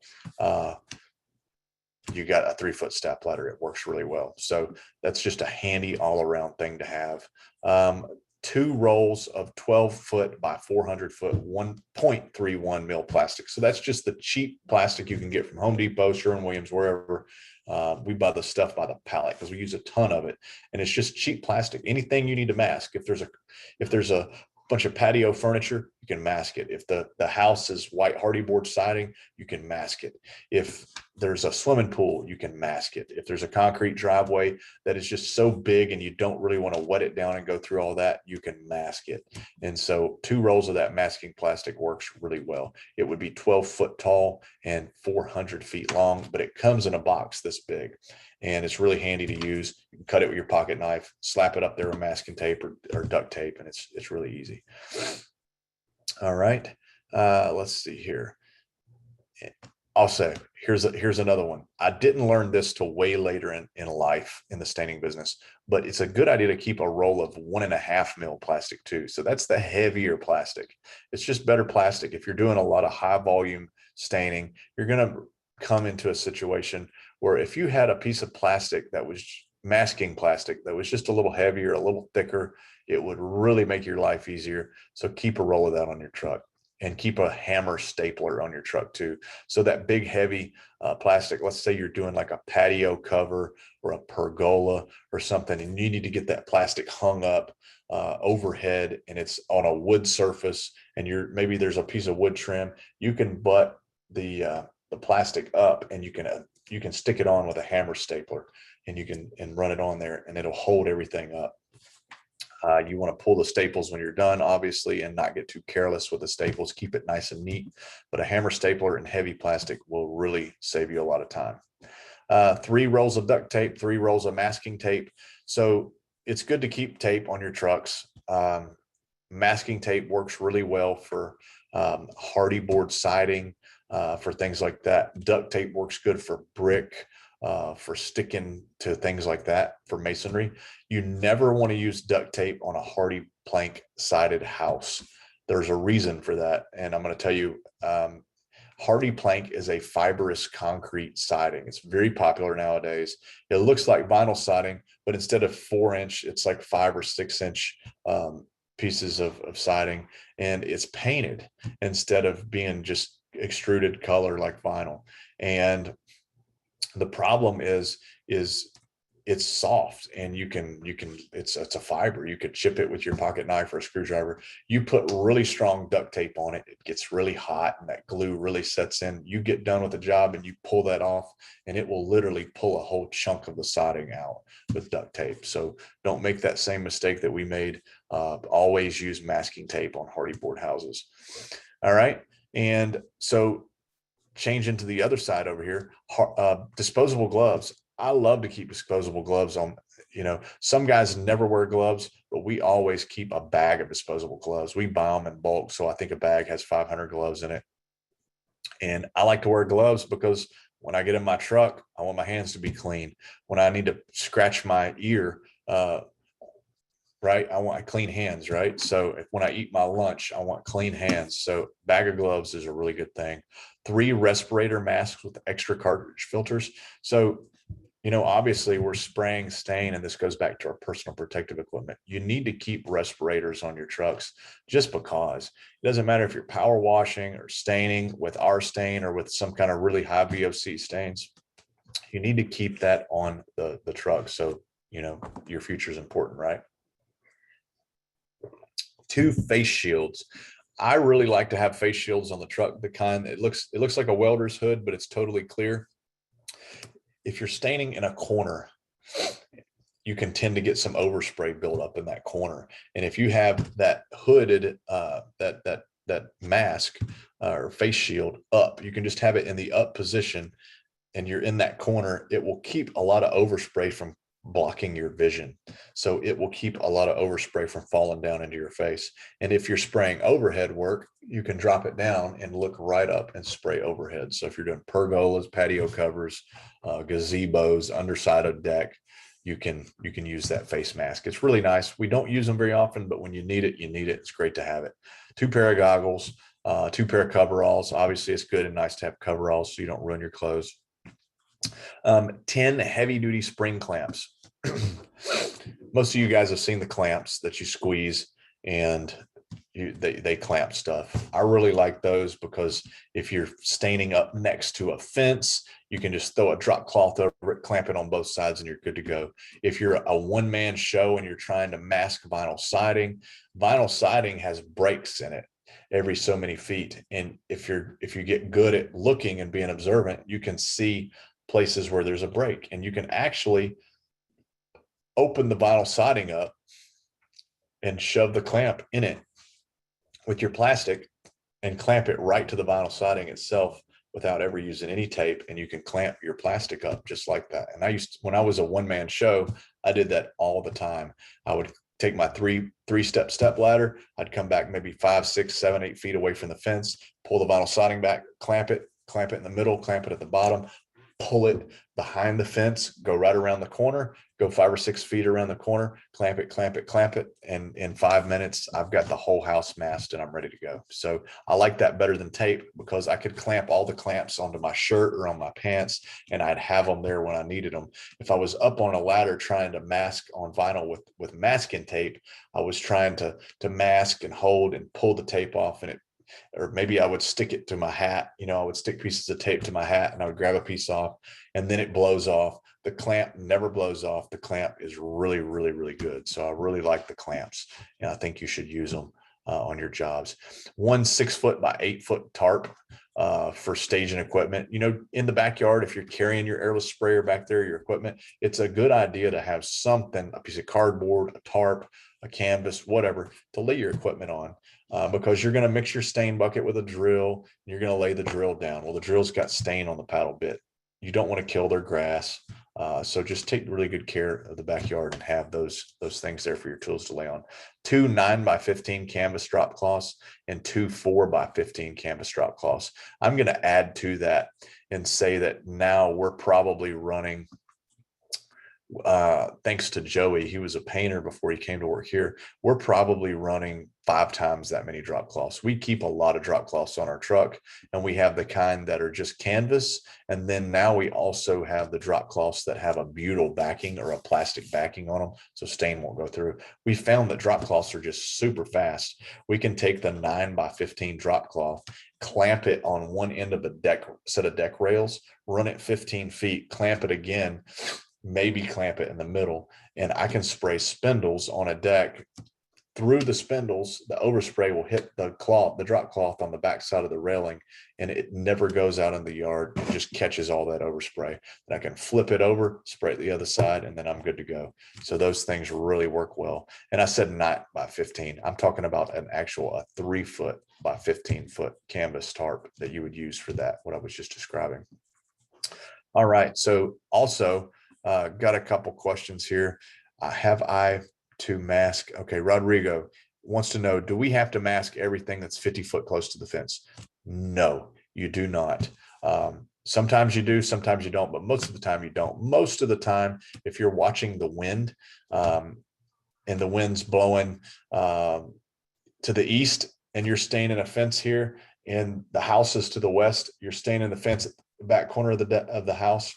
you got a 3-foot step ladder. It works really well. So that's just a handy all around thing to have. 2 rolls of 12-foot by 400-foot 1.31 mil plastic. So that's just the cheap plastic you can get from Home Depot, Sherwin-Williams, wherever. We buy the stuff by the pallet because we use a ton of it, and it's just cheap plastic. Anything you need to mask. If there's a bunch of patio furniture, you can mask it. If the house is white hardy board siding, you can mask it. If there's a swimming pool, you can mask it. If there's a concrete driveway that is just so big and you don't really want to wet it down and go through all that, you can mask it. And so 2 rolls of that masking plastic works really well. It would be 12 foot tall and 400 feet long, but it comes in a box this big. And it's really handy to use. You can cut it with your pocket knife, slap it up there with masking tape or duct tape, and it's really easy. All right, let's see here. Also, here's another one. I didn't learn this till way later in life in the staining business, but it's a good idea to keep a roll of 1.5 mil plastic too. So that's the heavier plastic. It's just better plastic. If you're doing a lot of high volume staining, you're going to come into a situation where if you had a piece of plastic that was masking plastic that was just a little heavier, a little thicker, it would really make your life easier. So keep a roll of that on your truck, and keep a hammer stapler on your truck too. So that big heavy plastic, let's say you're doing like a patio cover or a pergola or something, and you need to get that plastic hung up overhead, and it's on a wood surface, and maybe there's a piece of wood trim, you can butt the plastic up, and you can stick it on with a hammer stapler, and you can run it on there, and it'll hold everything up. You want to pull the staples when you're done, obviously, and not get too careless with the staples. Keep it nice and neat. But a hammer stapler and heavy plastic will really save you a lot of time. 3 rolls of duct tape, 3 rolls of masking tape. So it's good to keep tape on your trucks. Masking tape works really well for hardy board siding, for things like that. Duct tape works good for brick, for sticking to things like that, for masonry. You never want to use duct tape on a hardy plank sided house. There's a reason for that, and I'm going to tell you. Hardy plank is a fibrous concrete siding. It's very popular nowadays. It looks like vinyl siding, but instead of 4-inch, it's like 5 or 6-inch pieces of siding, and it's painted instead of being just extruded color like vinyl. And the problem is it's soft, and it's a fiber. You could chip it with your pocket knife or a screwdriver. You put really strong duct tape on it, it gets really hot, and that glue really sets in. You get done with the job and you pull that off, and it will literally pull a whole chunk of the siding out with duct tape. So don't make that same mistake that we made. Always use masking tape on hardy board houses. All right. And so change into the other side over here, disposable gloves. I love to keep disposable gloves on. Some guys never wear gloves, but we always keep a bag of disposable gloves. We buy them in bulk. So I think a bag has 500 gloves in it. And I like to wear gloves because when I get in my truck, I want my hands to be clean. When I need to scratch my ear, right, I want clean hands, right? So when I eat my lunch, I want clean hands. So bag of gloves is a really good thing. 3 respirator masks with extra cartridge filters. So obviously we're spraying stain, and this goes back to our personal protective equipment. You need to keep respirators on your trucks, just because it doesn't matter if you're power washing or staining with our stain or with some kind of really high VOC stains. You need to keep that on the truck. So, your future is important, right? 2 face shields. I really like to have face shields on the truck, the kind it looks like a welder's hood, but it's totally clear. If you're staining in a corner, you can tend to get some overspray build up in that corner. And if you have that hooded, that mask or face shield up, you can just have it in the up position, and you're in that corner, it will keep a lot of overspray from blocking your vision. So it will keep a lot of overspray from falling down into your face. And if you're spraying overhead work, you can drop it down and look right up and spray overhead. So if you're doing pergolas, patio covers, gazebos, underside of deck, you can use that face mask. It's really nice. We don't use them very often, but when you need it, you need it. It's great to have it. 2 pair of goggles, 2 pair of coveralls. Obviously, it's good and nice to have coveralls so you don't ruin your clothes. 10 heavy duty spring clamps. Most of you guys have seen the clamps that you squeeze and they clamp stuff. I really like those because if you're staining up next to a fence, you can just throw a drop cloth over it, clamp it on both sides, and you're good to go. If you're a one-man show and you're trying to mask vinyl siding has breaks in it every so many feet. And if you get good at looking and being observant, you can see places where there's a break, and you can actually open the vinyl siding up and shove the clamp in it with your plastic and clamp it right to the vinyl siding itself without ever using any tape. And you can clamp your plastic up just like that. And when I was a one-man show, I did that all the time. I would take my three-step step ladder. I'd come back maybe 5, 6, 7, 8 feet away from the fence, pull the vinyl siding back, clamp it in the middle, clamp it at the bottom, pull it behind the fence, go right around the corner, go 5 or 6 feet around the corner, clamp it, clamp it, clamp it. And in 5 minutes, I've got the whole house masked and I'm ready to go. So I like that better than tape because I could clamp all the clamps onto my shirt or on my pants and I'd have them there when I needed them. If I was up on a ladder trying to mask on vinyl with masking tape, I was trying to mask and hold and pull the tape off, and or maybe I would stick it to my hat. I would stick pieces of tape to my hat and I would grab a piece off and then it blows off. The clamp never blows off. The clamp is really, really, really good. So I really like the clamps and I think you should use them on your jobs. 1 6-foot by 8-foot tarp for staging equipment. In the backyard, if you're carrying your airless sprayer back there, your equipment, it's a good idea to have something, a piece of cardboard, a tarp, a canvas, whatever, to lay your equipment on. Because you're going to mix your stain bucket with a drill, and you're going to lay the drill down. Well, the drill's got stain on the paddle bit. You don't want to kill their grass. So just take really good care of the backyard and have those things there for your tools to lay on. 2 9 by 15 canvas drop cloths and 2 4 by 15 canvas drop cloths. I'm going to add to that and say that now we're probably running, thanks to Joey, he was a painter before he came to work here. We're probably running 5 times that many drop cloths. We keep a lot of drop cloths on our truck, and we have the kind that are just canvas. And then now we also have the drop cloths that have a butyl backing or a plastic backing on them, so stain won't go through. We found that drop cloths are just super fast. We can take the 9 by 15 drop cloth, clamp it on one end of a set of deck rails, run it 15 feet, clamp it again, maybe clamp it in the middle, and I can spray spindles on a deck. Through the spindles, the overspray will hit the drop cloth on the back side of the railing, and it never goes out in the yard. It just catches all that overspray. Then I can flip it over, spray it the other side, and then I'm good to go. So those things really work well. And I said 9 by 15. I'm talking about a 3-foot by 15-foot canvas tarp that you would use for that, what I was just describing. All right. So also, got a couple questions here. Have I to mask? Okay, Rodrigo wants to know, do we have to mask everything that's 50 foot close to the fence? No, you do not. Sometimes you do, sometimes you don't, but most of the time you don't. Most of the time, if you're watching the wind and the wind's blowing to the east and you're staying in a fence here and the house is to the west, you're staying in the fence at the back corner of the house,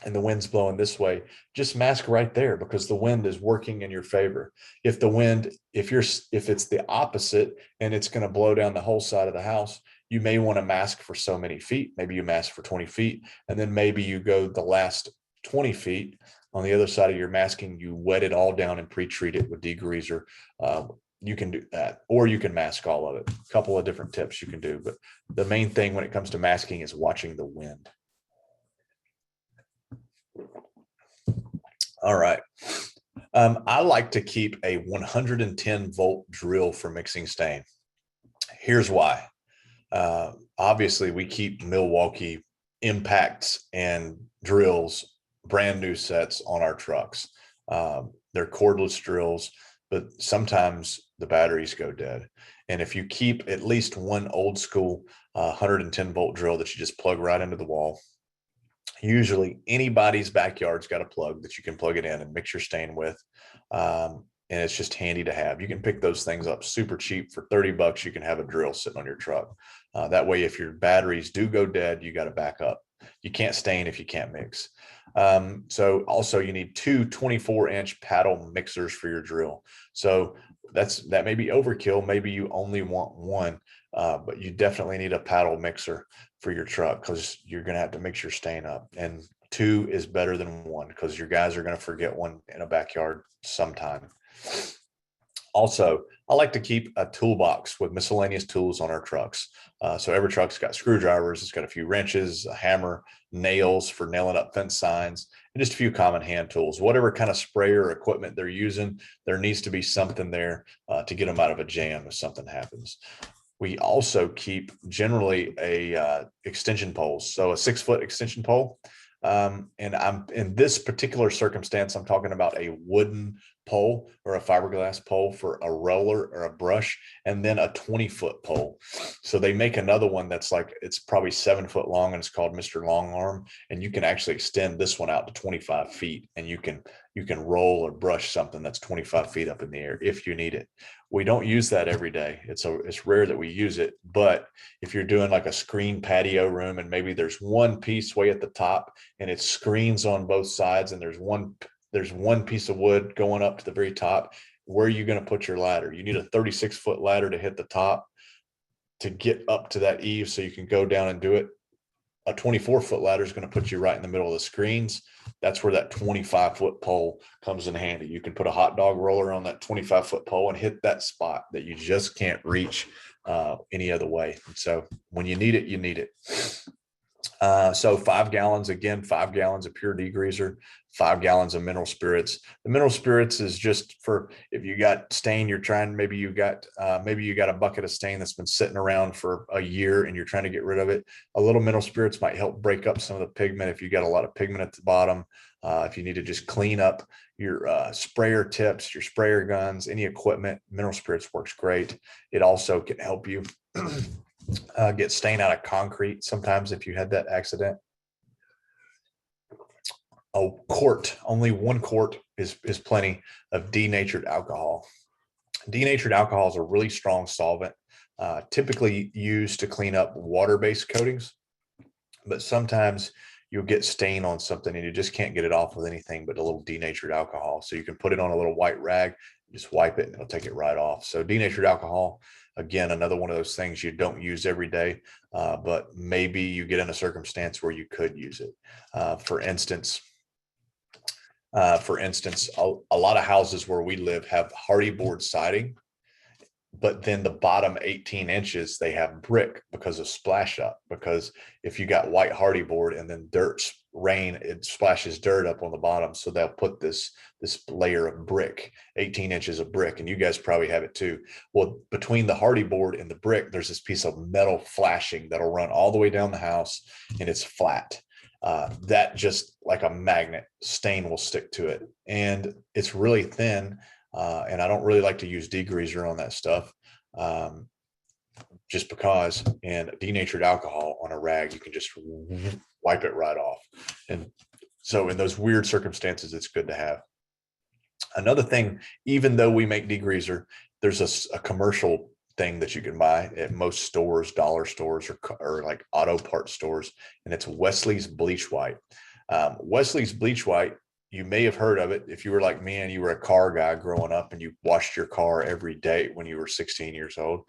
and the wind's blowing this way, just mask right there because the wind is working in your favor. If it's the opposite and it's going to blow down the whole side of the house, you may want to mask for so many feet. Maybe you mask for 20 feet, and then maybe you go the last 20 feet on the other side of your masking, you wet it all down and pre-treat it with degreaser. You can do that, or you can mask all of it. A couple of different tips you can do, but the main thing when it comes to masking is watching the wind. All right. I like to keep a 110 volt drill for mixing stain. Here's why. Obviously, we keep Milwaukee impacts and drills, brand new sets on our trucks. They're cordless drills, but sometimes the batteries go dead. And if you keep at least one old school 110 volt drill that you just plug right into the wall, usually anybody's backyard's got a plug that you can plug it in and mix your stain with. And it's just handy to have. You can pick those things up super cheap. For 30 bucks, you can have a drill sitting on your truck. That way, if your batteries do go dead, you got to back up. You can't stain if you can't mix. So also you need 2 24-inch paddle mixers for your drill. So that may be overkill. Maybe you only want one, but you definitely need a paddle mixer for your truck because you're going to have to mix your stain up. And 2 is better than 1 because your guys are going to forget one in a backyard sometime. Also, I like to keep a toolbox with miscellaneous tools on our trucks. So every truck's got screwdrivers, it's got a few wrenches, a hammer, nails for nailing up fence signs, and just a few common hand tools. Whatever kind of sprayer equipment they're using, there needs to be something there to get them out of a jam if something happens. We also keep generally a extension poles, so a 6-foot extension pole. And I'm in this particular circumstance, I'm talking about a wooden pole or a fiberglass pole for a roller or a brush, and then a 20-foot pole. So they make another one that's like, it's probably 7 foot long, and it's called Mr. Long Arm. And you can actually extend this one out to 25 feet, and you can roll or brush something that's 25 feet up in the air if you need it. We don't use that every day. It's rare that we use it, but if you're doing like a screen patio room and maybe there's one piece way at the top and it screens on both sides, and there's one piece of wood going up to the very top, where are you going to put your ladder? You need a 36-foot ladder to hit the top to get up to that eave so you can go down and do it. A 24-foot ladder is going to put you right in the middle of the screens. That's where that 25-foot pole comes in handy. You can put a hot dog roller on that 25-foot pole and hit that spot that you just can't reach any other way. And so when you need it, you need it. So 5 gallons, again, 5 gallons of pure degreaser, 5 gallons of mineral spirits. The mineral spirits is just for if you got stain, you're trying, maybe you got a bucket of stain that's been sitting around for a year and you're trying to get rid of it. A little mineral spirits might help break up some of the pigment if you got a lot of pigment at the bottom. If you need to just clean up your sprayer tips, your sprayer guns, any equipment, mineral spirits works great. It also can help you get stain out of concrete sometimes if you had that accident. A quart, only 1 quart is plenty of denatured alcohol. Denatured alcohol is a really strong solvent, typically used to clean up water-based coatings, but sometimes you'll get stain on something and you just can't get it off with anything but a little denatured alcohol. So you can put it on a little white rag, just wipe it and it'll take it right off. So denatured alcohol, again, another one of those things you don't use every day, but maybe you get in a circumstance where you could use it. For instance, a lot of houses where we live have hardy board siding, but then the bottom 18 inches, they have brick because of splash up. Because if you got white hardy board and then rain, it splashes dirt up on the bottom. So they'll put this layer of brick, 18 inches of brick, and you guys probably have it too. Well, between the hardy board and the brick, there's this piece of metal flashing that'll run all the way down the house, and it's flat. That just like a magnet, stain will stick to it, and it's really thin. And I don't really like to use degreaser on that stuff, just because, and denatured alcohol on a rag, you can just wipe it right off. And so in those weird circumstances, it's good to have. Another thing, even though we make degreaser, there's a commercial thing that you can buy at most stores, dollar stores, or like auto parts stores, and it's Wesley's Bleach White. Wesley's Bleach White, you may have heard of it if you were like me and you were a car guy growing up and you washed your car every day when you were 16 years old.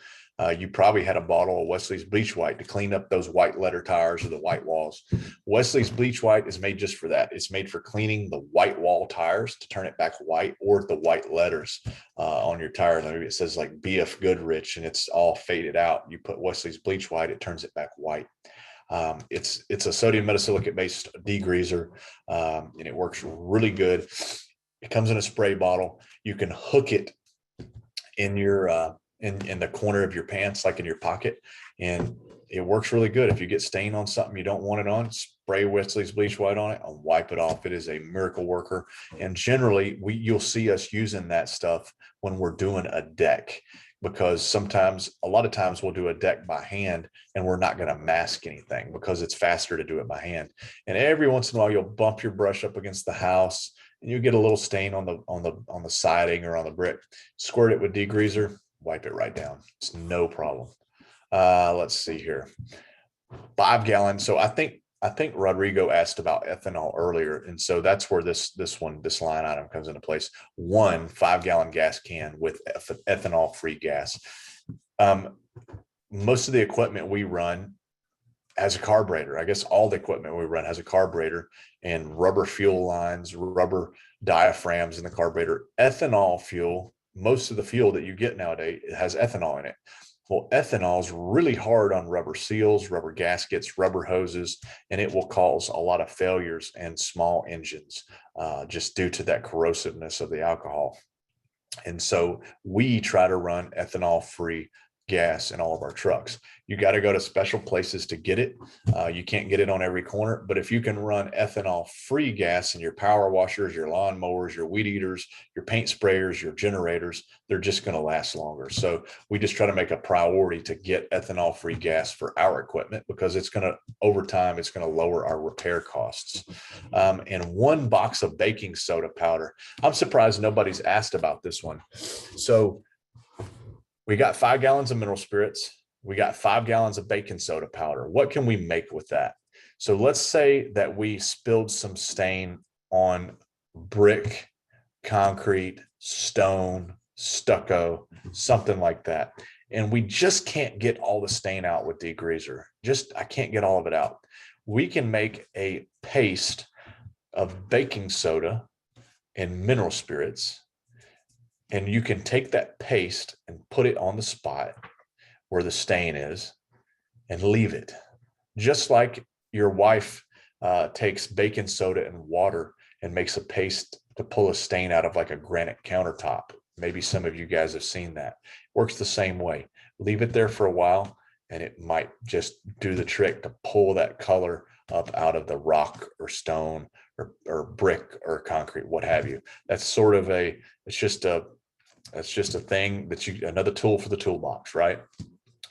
You probably had a bottle of Wesley's Bleach White to clean up those white letter tires or the white walls. Wesley's Bleach White is made just for that. It's made for cleaning the white wall tires to turn it back white, or the white letters on your tire. Maybe it says like BF Goodrich and it's all faded out. You put Wesley's Bleach White, it turns it back white. It's a sodium metasilicate based degreaser, and it works really good. It comes in a spray bottle. You can hook it in your in the corner of your pants, like in your pocket, and it works really good. If you get stain on something you don't want it on, spray Wesley's Bleach White on it and wipe it off. It is a miracle worker, and generally you'll see us using that stuff when we're doing a deck, because a lot of times we'll do a deck by hand and we're not going to mask anything because it's faster to do it by hand. And every once in a while you'll bump your brush up against the house and you get a little stain on the siding or on the brick. Squirt it with degreaser, wipe it right down. It's no problem. Let's see here. 5 gallons. So I think Rodrigo asked about ethanol earlier, and so that's where this line item comes into place. 1 5-gallon gas can with ethanol-free gas. Most of the equipment we run has a carburetor. I guess all the equipment we run has a carburetor and rubber fuel lines, rubber diaphragms in the carburetor. Ethanol fuel, most of the fuel that you get nowadays has ethanol in it. Well, ethanol is really hard on rubber seals, rubber gaskets, rubber hoses, and it will cause a lot of failures and small engines just due to that corrosiveness of the alcohol. And so we try to run ethanol-free gas in all of our trucks. You got to go to special places to get it. You can't get it on every corner, but if you can run ethanol free gas in your power washers, your lawn mowers, your weed eaters, your paint sprayers, your generators, they're just going to last longer. So we just try to make a priority to get ethanol free gas for our equipment, because it's going to, over time, it's going to lower our repair costs. And 1 box of baking soda powder. I'm surprised nobody's asked about this one. So we got 5 gallons of mineral spirits. We got 5 gallons of baking soda powder. What can we make with that? So let's say that we spilled some stain on brick, concrete, stone, stucco, something like that. And we just can't get all the stain out with Degreaser. I can't get all of it out. We can make a paste of baking soda and mineral spirits. And you can take that paste and put it on the spot where the stain is and leave it. Just like your wife takes baking soda and water and makes a paste to pull a stain out of like a granite countertop. Maybe some of you guys have seen that. Works the same way. Leave it there for a while and it might just do the trick to pull that color up out of the rock or stone or brick or concrete, what have you. That's sort of it's just a thing that another tool for the toolbox, right?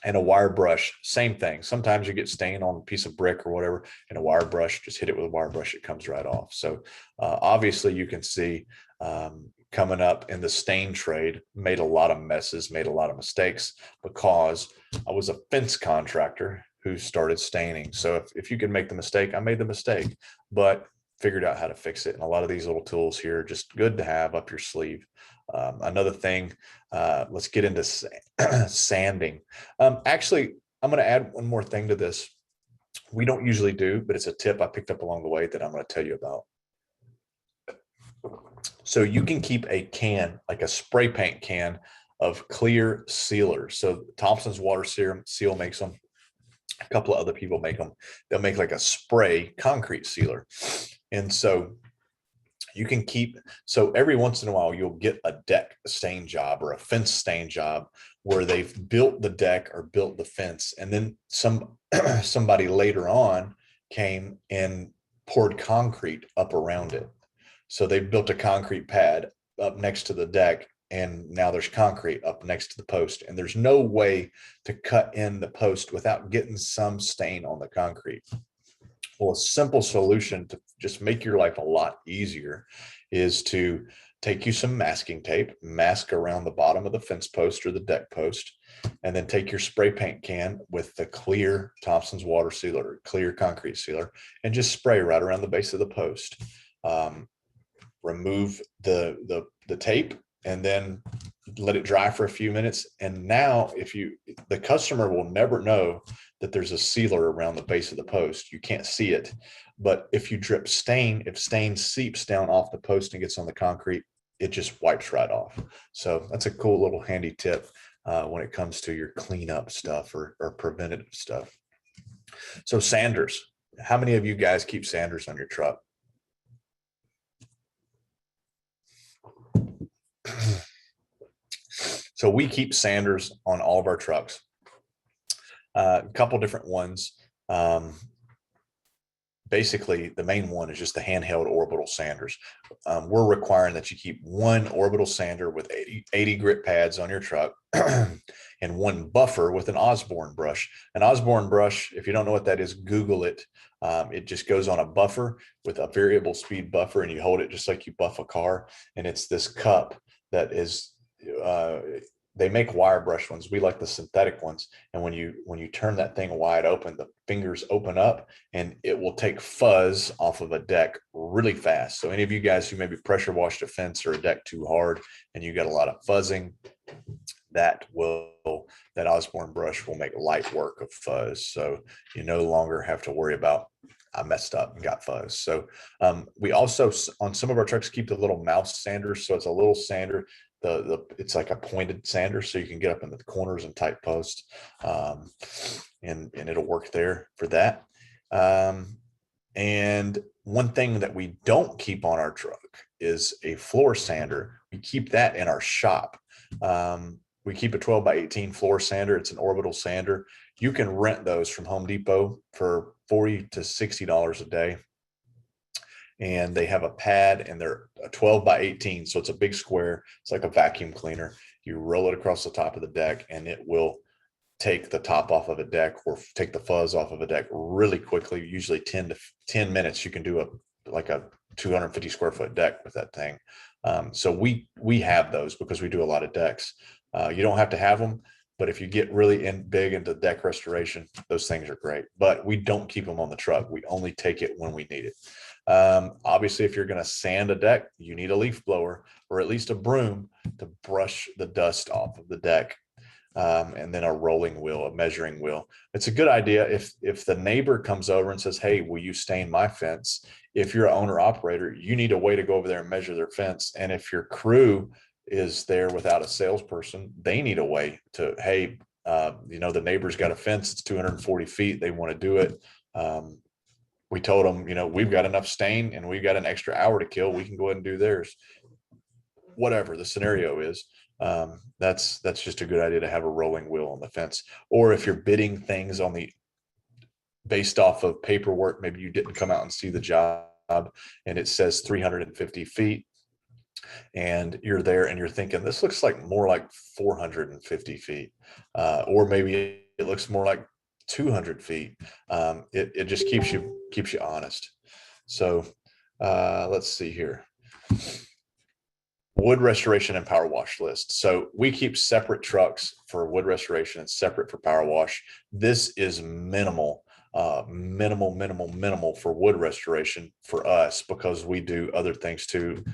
And a wire brush, same thing. Sometimes you get stain on a piece of brick or whatever, and a wire brush, just hit it with a wire brush, it comes right off. So obviously you can see coming up in the stain trade, made a lot of messes, made a lot of mistakes, because I was a fence contractor who started staining. So if you can make the mistake, I made the mistake, but figured out how to fix it. And a lot of these little tools here are just good to have up your sleeve. Another thing, let's get into sanding. Actually, I'm going to add one more thing to this. We don't usually do, but it's a tip I picked up along the way that I'm going to tell you about. So you can keep a can, like a spray paint can of clear sealers. So Thompson's Water Seal makes them. A couple of other people make them. They'll make like a spray concrete sealer. And so you can so every once in a while, you'll get a deck stain job or a fence stain job where they've built the deck or built the fence. And then somebody later on came and poured concrete up around it. So they built a concrete pad up next to the deck, and now there's concrete up next to the post, and there's no way to cut in the post without getting some stain on the concrete. Well, a simple solution to just make your life a lot easier is to take you some masking tape, mask around the bottom of the fence post or the deck post, and then take your spray paint can with the clear Thompson's Water Sealer, clear concrete sealer, and just spray right around the base of the post. Remove the tape and then let it dry for a few minutes. And now the customer will never know that there's a sealer around the base of the post. You can't see it. But if you drip stain, if stain seeps down off the post and gets on the concrete, it just wipes right off. So that's a cool little handy tip when it comes to your cleanup stuff or preventative stuff. So sanders, how many of you guys keep sanders on your truck? So we keep sanders on all of our trucks. A couple different ones. Basically, the main one is just the handheld orbital sanders. We're requiring that you keep 1 orbital sander with 80 grit pads on your truck and 1 buffer with an Osborne brush. An Osborne brush, if you don't know what that is, Google it. It just goes on a buffer with a variable speed buffer, and you hold it just like you buff a car. And it's this cup that is, they make wire brush ones. We like the synthetic ones. And when you turn that thing wide open, the fingers open up and it will take fuzz off of a deck really fast. So any of you guys who maybe pressure washed a fence or a deck too hard and you got a lot of fuzzing, that Osborne brush will make light work of fuzz. So you no longer have to worry about, I messed up and got fuzz. So we also, on some of our trucks, keep the little mouse sanders. So it's a little sander. It's like a pointed sander, so you can get up in the corners and tight posts, and it'll work there for that. And one thing that we don't keep on our truck is a floor sander. We keep that in our shop. we keep a 12 by 18 floor sander. It's an orbital sander. You can rent those from Home Depot for $40 to $60 a day. And they have a pad, and they're a 12 by 18. So it's a big square. It's like a vacuum cleaner. You roll it across the top of the deck, and it will take the top off of a deck or take the fuzz off of a deck really quickly. Usually 10 minutes. You can do a 250 square foot deck with that thing. So we have those because we do a lot of decks. You don't have to have them, but if you get really big into deck restoration, those things are great. But we don't keep them on the truck. We only take it when we need it. Obviously, if you're going to sand a deck, you need a leaf blower or at least a broom to brush the dust off of the deck. And then a rolling wheel, a measuring wheel. It's a good idea if the neighbor comes over and says, hey, will you stain my fence? If you're an owner operator, you need a way to go over there and measure their fence. And if your crew is there without a salesperson, they need a way to, hey, the neighbor's got a fence, it's 240 feet. They want to do it. We told them, we've got enough stain and we've got an extra hour to kill. We can go ahead and do theirs. Whatever the scenario is. That's just a good idea to have a rolling wheel on the fence. Or if you're bidding things based off of paperwork, maybe you didn't come out and see the job and it says 350 feet and you're there and you're thinking, this looks like more like 450 feet. Or maybe it looks more like 200 feet. It just keeps you honest. So let's see here. Wood restoration and power wash list. So we keep separate trucks for wood restoration and separate for power wash. This is minimal for wood restoration for us because we do other things too.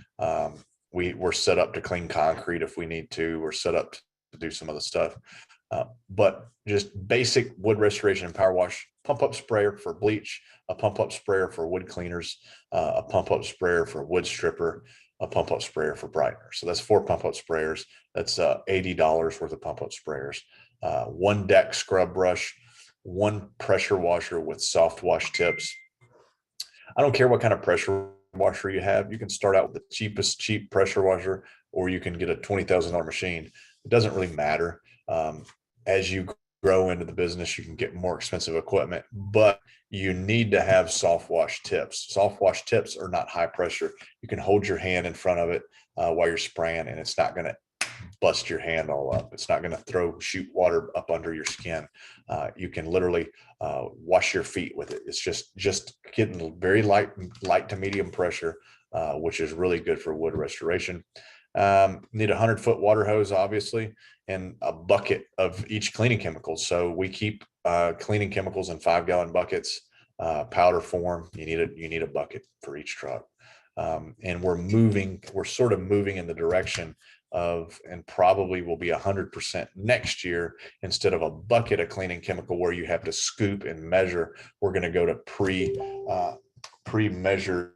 We're set up to clean concrete if we need to. We're set up to do some other stuff. But just basic wood restoration and power wash, pump up sprayer for bleach, a pump up sprayer for wood cleaners, a pump up sprayer for wood stripper, a pump up sprayer for brightener. So that's 4 pump up sprayers. That's $80 worth of pump up sprayers. 1 deck scrub brush, 1 pressure washer with soft wash tips. I don't care what kind of pressure washer you have. You can start out with the cheapest cheap pressure washer, or you can get a $20,000 machine. It doesn't really matter. As you grow into the business, you can get more expensive equipment, but you need to have soft wash tips. Soft wash tips are not high pressure. You can hold your hand in front of it while you're spraying, and it's not going to bust your hand all up. It's not going to shoot water up under your skin. You can literally wash your feet with it. It's just getting very light to medium pressure, which is really good for wood restoration. Need a 100-foot water hose, obviously, and a bucket of each cleaning chemicals. So we keep cleaning chemicals in 5-gallon buckets, powder form. You need a bucket for each truck. And we're sort of moving in the direction of, and probably will be 100% next year, instead of a bucket of cleaning chemical where you have to scoop and measure. We're going to go to pre-measured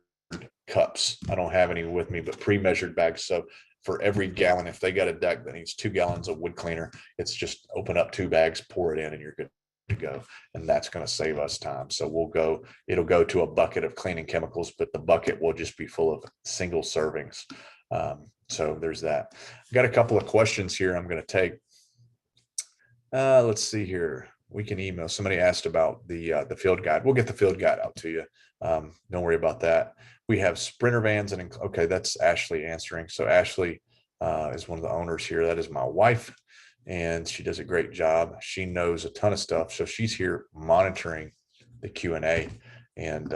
cups. I don't have any with me, but pre-measured bags. So for every gallon, if they got a deck that needs 2 gallons of wood cleaner, it's just open up 2 bags, pour it in, and you're good to go. And that's going to save us time. So it'll go to a bucket of cleaning chemicals, but the bucket will just be full of single servings. So there's that. I've got a couple of questions here I'm going to take. Let's see here. We can email. Somebody asked about the field guide. We'll get the field guide out to you. Don't worry about that. We have Sprinter vans, and okay, that's Ashley answering. So Ashley is one of the owners here. That is my wife, and she does a great job. She knows a ton of stuff. So she's here monitoring the Q&A, and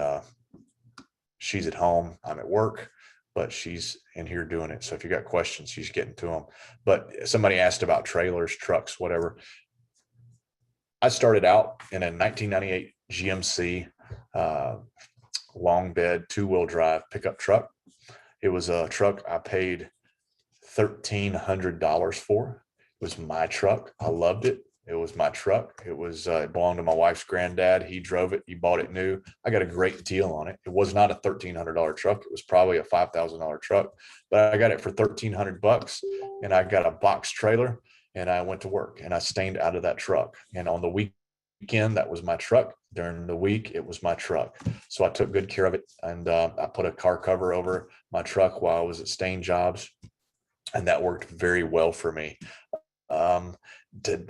she's at home. I'm at work, but she's in here doing it. So if you got questions, she's getting to them. But somebody asked about trailers, trucks, whatever. I started out in a 1998 GMC long bed 2-wheel drive pickup truck. It was a truck I paid $1,300 for. It was my truck. I loved it. It was my truck. It belonged to my wife's granddad. He drove it. He bought it new. I got a great deal on it. It was not a $1,300 truck. It was probably a $5,000 truck, but I got it for $1,300, and I got a box trailer, and I went to work, and I stained out of that truck. And on the weekend, that was my truck. During the week, it was my truck. So I took good care of it, and I put a car cover over my truck while I was at stain jobs, and that worked very well for me. To,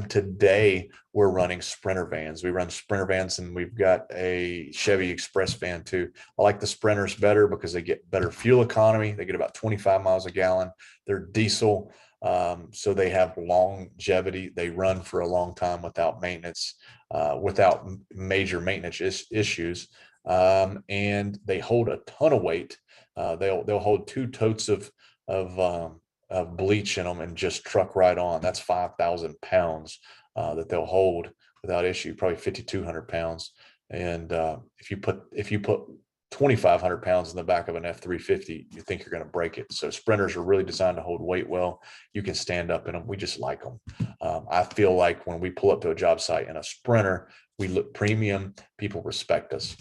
today we're running Sprinter vans. We run Sprinter vans, and we've got a Chevy Express van too. I like the Sprinters better because they get better fuel economy. They get about 25 miles a gallon. They're diesel, so they have longevity. They run for a long time without maintenance, without major maintenance issues, and they hold a ton of weight. They'll hold 2 totes of bleach in them and just truck right on. That's 5,000 pounds that they'll hold without issue, probably 5,200 pounds. And if you put 2,500 pounds in the back of an F-350, you think you're going to break it. So Sprinters are really designed to hold weight well. You can stand up in them. We just like them. I feel like when we pull up to a job site in a Sprinter, we look premium. People respect us.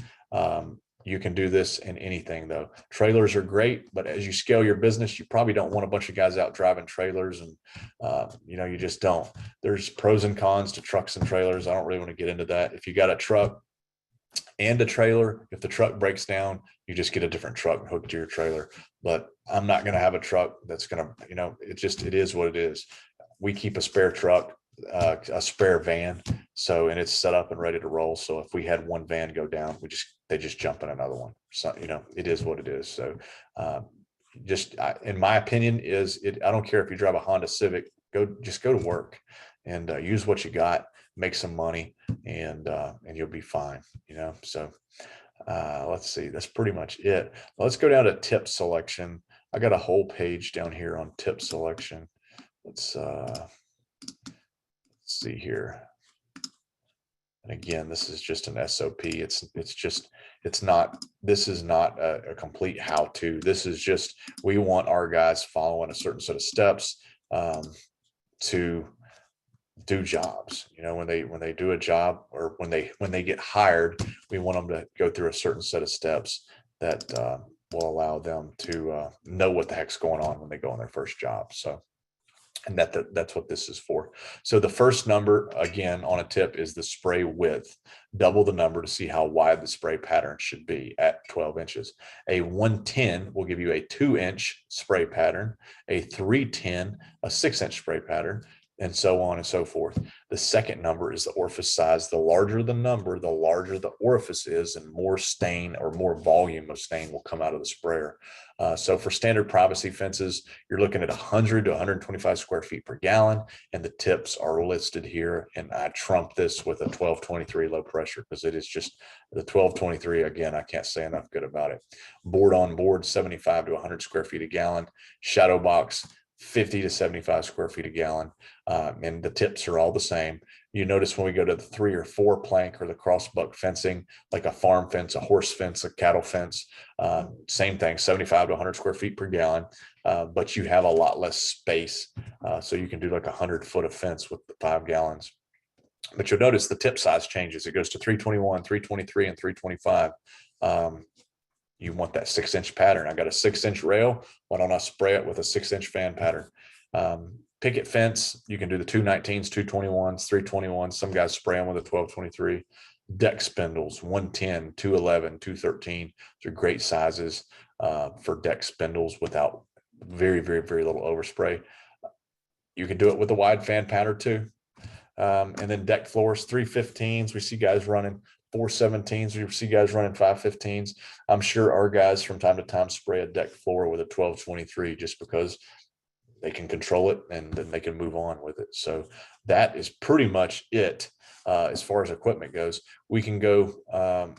You can do this in anything though. Trailers are great, but as you scale your business, you probably don't want a bunch of guys out driving trailers, and you just don't. There's pros and cons to trucks and trailers. I don't really want to get into that. If you got a truck and a trailer, if the truck breaks down, you just get a different truck hooked to your trailer. But I'm not going to have a truck that's going to, it is what it is. We keep a spare truck, a spare van. So, and it's set up and ready to roll. So if we had one van go down, they just jump in another one. So, it is what it is. So, in my opinion I don't care if you drive a Honda Civic, just go to work and use what you got, make some money, and you'll be fine, So, let's see, that's pretty much it. Let's go down to tip selection. I got a whole page down here on tip selection. Let's see here. And again, this is just an SOP. This is not a complete how-to. This is just, we want our guys following a certain set of steps to do jobs. When they do a job, or when they get hired, we want them to go through a certain set of steps that will allow them to know what the heck's going on when they go on their first job. So, and that's what this is for. So the first number, again, on a tip is the spray width. Double the number to see how wide the spray pattern should be at 12 inches. A 110 will give you a 2-inch spray pattern, a 310, a 6-inch spray pattern, and so on and so forth. The second number is the orifice size. The larger the number, the larger the orifice is, and more stain or more volume of stain will come out of the sprayer. So for standard privacy fences, you're looking at 100 to 125 square feet per gallon, and the tips are listed here. And I trump this with a 1223 low pressure, because it is just the 1223. Again, I can't say enough good about it. Board on board, 75 to 100 square feet a gallon. Shadow box, 50 to 75 square feet a gallon. And the tips are all the same. You notice when we go to the 3 or 4 plank or the crossbuck fencing, like a farm fence, a horse fence, a cattle fence, same thing, 75 to 100 square feet per gallon, but you have a lot less space. So you can do like 100 foot of fence with the 5 gallons. But you'll notice the tip size changes. It goes to 321, 323, and 325. You want that 6-inch pattern. I got a 6-inch rail. Why don't I spray it with a 6-inch fan pattern? Picket fence, you can do the 219s, 221s, 321s. Some guys spray them with a 1223. Deck spindles, 110, 211, 213. They're great sizes for deck spindles without very, very, very little overspray. You can do it with a wide fan pattern too. And then deck floors, 315s. We see guys running 417s. We see guys running 515s. I'm sure our guys from time to time spray a deck floor with a 1223 just because they can control it and then they can move on with it. So that is pretty much it as far as equipment goes. We can go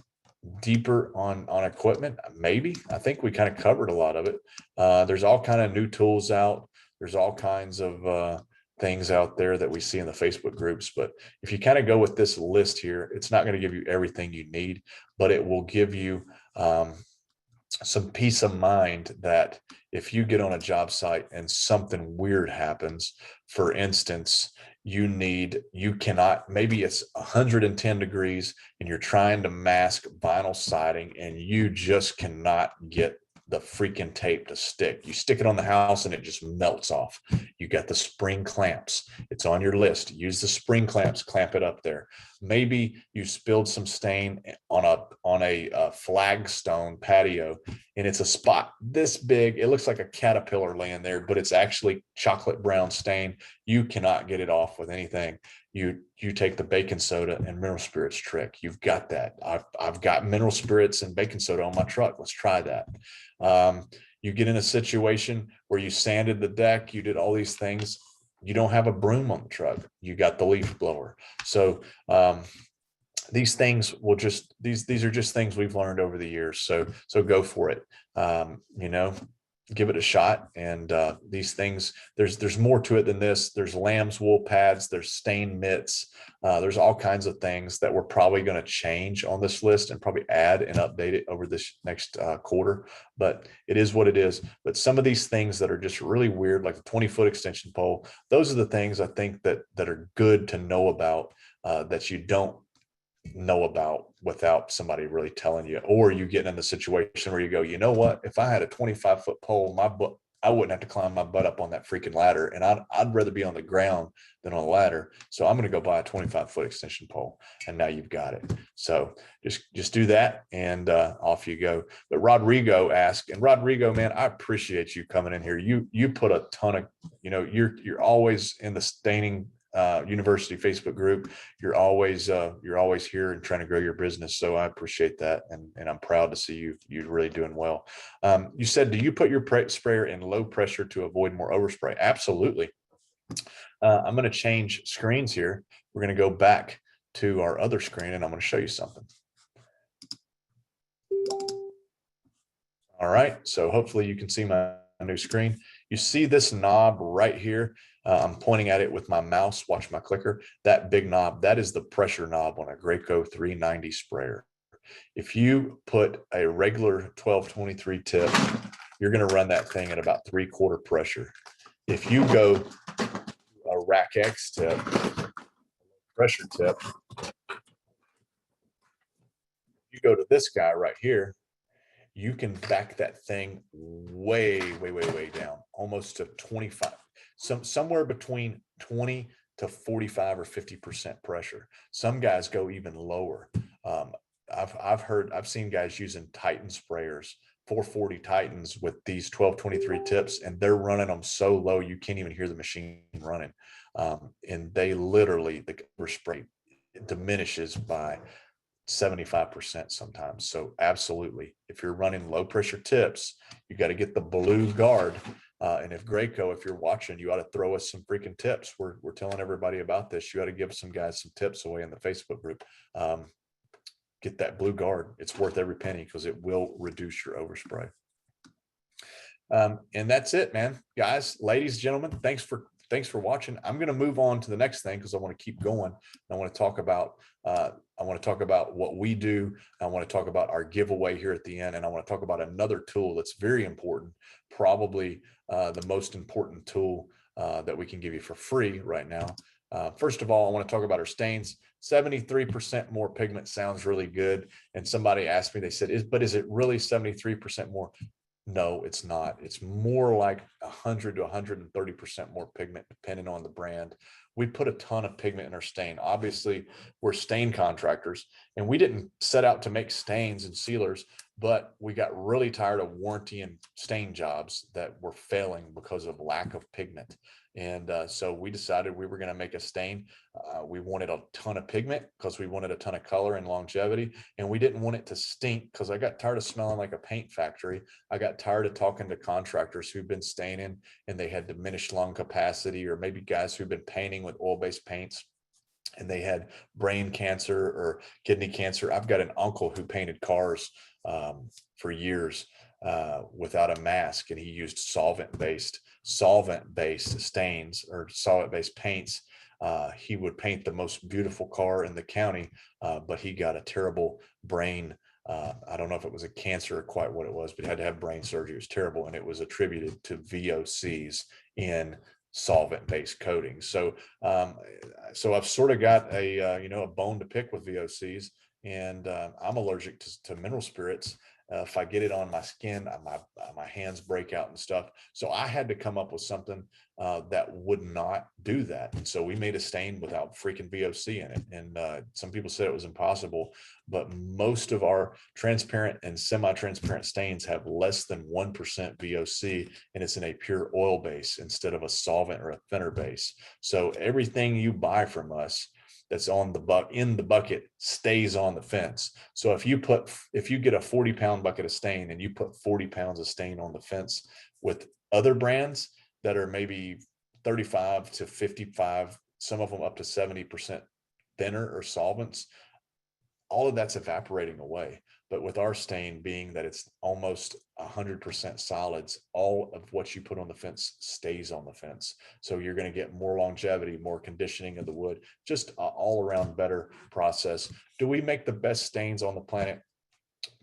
deeper on equipment. Maybe. I think we kind of covered a lot of it. There's all kind of new tools out. There's all kinds of things out there that we see in the Facebook groups. But if you kind of go with this list here, it's not going to give you everything you need, but it will give you some peace of mind that if you get on a job site and something weird happens, for instance, maybe it's 110 degrees and you're trying to mask vinyl siding and you just cannot get the freaking tape to stick. You stick it on the house and it just melts off. You got the spring clamps. It's on your list. Use the spring clamps, clamp it up there. Maybe you spilled some stain on a flagstone patio, and it's a spot this big. It looks like a caterpillar laying there, but it's actually chocolate brown stain. You cannot get it off with anything. You take the baking soda and mineral spirits trick. You've got that. I've got mineral spirits and baking soda on my truck. Let's try that. You get in a situation where you sanded the deck, you did all these things. You don't have a broom on the truck. You got the leaf blower. So these things will just, these are just things we've learned over the years. So go for it. You know, give it a shot. And these things, there's more to it than this. There's lamb's wool pads, there's stain mitts, there's all kinds of things that we're probably going to change on this list and probably add and update it over this next quarter. But it is what it is. But some of these things that are just really weird, like the 20-foot extension pole, those are the things I think that are good to know about, that you don't know about without somebody really telling you, or you get in the situation where you go, you know what, if I had a 25-foot pole, I wouldn't have to climb my butt up on that freaking ladder, and I'd rather be on the ground than on a ladder, so I'm going to go buy a 25-foot extension pole. And now you've got it. So just do that, and off you go. But Rodrigo asked, and Rodrigo, man, I appreciate you coming in here. You put a ton of, you know, you're always in the staining university Facebook group. You're always here and trying to grow your business. So I appreciate that. And I'm proud to see you're really doing well. You said, do you put your sprayer in low pressure to avoid more overspray? Absolutely. I'm going to change screens here. We're going to go back to our other screen and I'm going to show you something. All right. So hopefully you can see my new screen. You see this knob right here. I'm pointing at it with my mouse. Watch my clicker. That big knob, that is the pressure knob on a Graco 390 sprayer. If you put a regular 1223 tip, you're going to run that thing at about 3/4 pressure. If you go a Rack X tip, pressure tip, you go to this guy right here, you can back that thing way down, almost to 25. Somewhere between 20 to 45 or 50% pressure. Some guys go even lower. I've seen guys using Titan sprayers, 440 Titans with these 1223 tips, and they're running them so low you can't even hear the machine running. And they literally, the overspray diminishes by 75% sometimes. So absolutely, if you're running low pressure tips, you got to get the blue guard. And if Graco, if you're watching, you ought to throw us some freaking tips. We're telling everybody about this. You ought to give some guys some tips away in the Facebook group. Get that blue guard. It's worth every penny because it will reduce your overspray. And that's it, man. Guys, ladies, gentlemen, thanks for watching. I'm going to move on to the next thing because I want to keep going. I want to talk about what we do. I want to talk about our giveaway here at the end, and I want to talk about another tool that's very important, probably the most important tool that we can give you for free right now. First of all, I want to talk about our stains. 73% more pigment sounds really good. And somebody asked me, they said, is it really 73% more? No, it's not. It's more like 100 to 130% more pigment, depending on the brand. We put a ton of pigment in our stain. Obviously, we're stain contractors, and we didn't set out to make stains and sealers, but we got really tired of warranty and stain jobs that were failing because of lack of pigment. And so we decided we were going to make a stain. We wanted a ton of pigment because we wanted a ton of color and longevity. And we didn't want it to stink because I got tired of smelling like a paint factory. I got tired of talking to contractors who've been staining and they had diminished lung capacity, or maybe guys who've been painting with oil-based paints and they had brain cancer or kidney cancer. I've got an uncle who painted cars for years without a mask, and he used solvent-based stains or solvent-based paints. He would paint the most beautiful car in the county, but he got a terrible brain. I don't know if it was a cancer or quite what it was, but he had to have brain surgery. It was terrible, and it was attributed to VOCs in solvent-based coatings. So I've sort of got a bone to pick with VOCs. and I'm allergic to mineral spirits. If I get it on my skin, my hands break out and stuff. So I had to come up with something that would not do that. And so we made a stain without freaking VOC in it. And some people said it was impossible, but most of our transparent and semi-transparent stains have less than 1% VOC, and it's in a pure oil base instead of a solvent or a thinner base. So everything you buy from us that's on in the bucket stays on the fence. So if you get a 40-pound bucket of stain and you put 40 pounds of stain on the fence with other brands that are maybe 35 to 55, some of them up to 70% thinner or solvents, all of that's evaporating away. But with our stain being that it's almost 100% solids, all of what you put on the fence stays on the fence. So you're going to get more longevity, more conditioning of the wood, just all around better process. Do we make the best stains on the planet?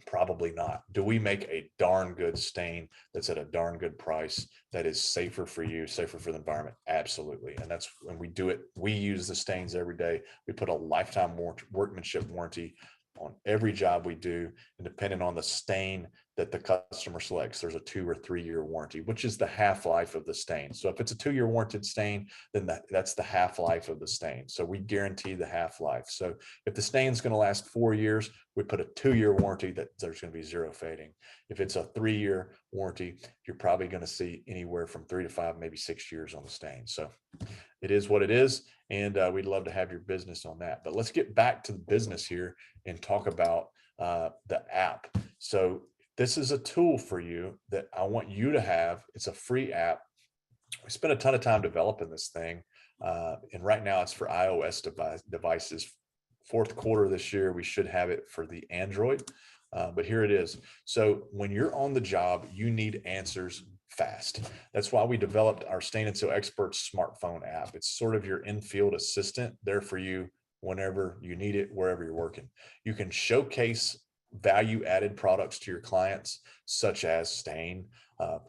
Probably not. Do we make a darn good stain that's at a darn good price that is safer for you, safer for the environment? Absolutely. And that's when we do it. We use the stains every day. We put a lifetime workmanship warranty on every job we do, and depending on the stain that the customer selects, there's a 2 or 3 year warranty, which is the half-life of the stain. So if it's a 2-year warranted stain, then that's the half-life of the stain. So we guarantee the half-life. So if the stain's going to last 4 years, we put a 2-year warranty that there's going to be zero fading. If it's a 3-year warranty, you're probably going to see anywhere from 3 to 5, maybe 6 years on the stain. So it is what it is. And we'd love to have your business on that. But let's get back to the business here and talk about the app. So this is a tool for you that I want you to have. It's a free app. We spent a ton of time developing this thing. And right now it's for iOS devices. Fourth quarter of this year, we should have it for the Android. But here it is. So when you're on the job, you need answers fast. That's why we developed our Stain and Seal Experts smartphone app. It's sort of your in-field assistant there for you whenever you need it, wherever you're working. You can showcase value-added products to your clients, such as stain,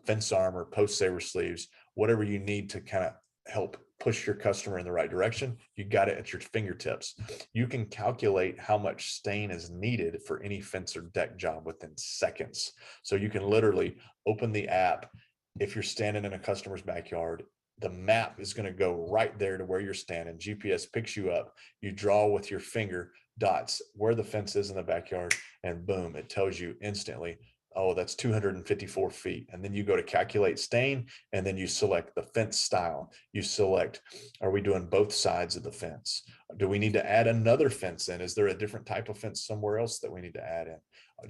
fence armor, post saver sleeves, whatever you need to kind of help push your customer in the right direction. You got it at your fingertips. You can calculate how much stain is needed for any fence or deck job within seconds. So you can literally open the app. If you're standing in a customer's backyard, the map is going to go right there to where you're standing. GPS picks you up. You draw with your finger dots where the fence is in the backyard, and boom, it tells you instantly, oh, that's 254 feet. And then you go to calculate stain, and then you select the fence style. You select, are we doing both sides of the fence? Do we need to add another fence in? Is there a different type of fence somewhere else that we need to add in?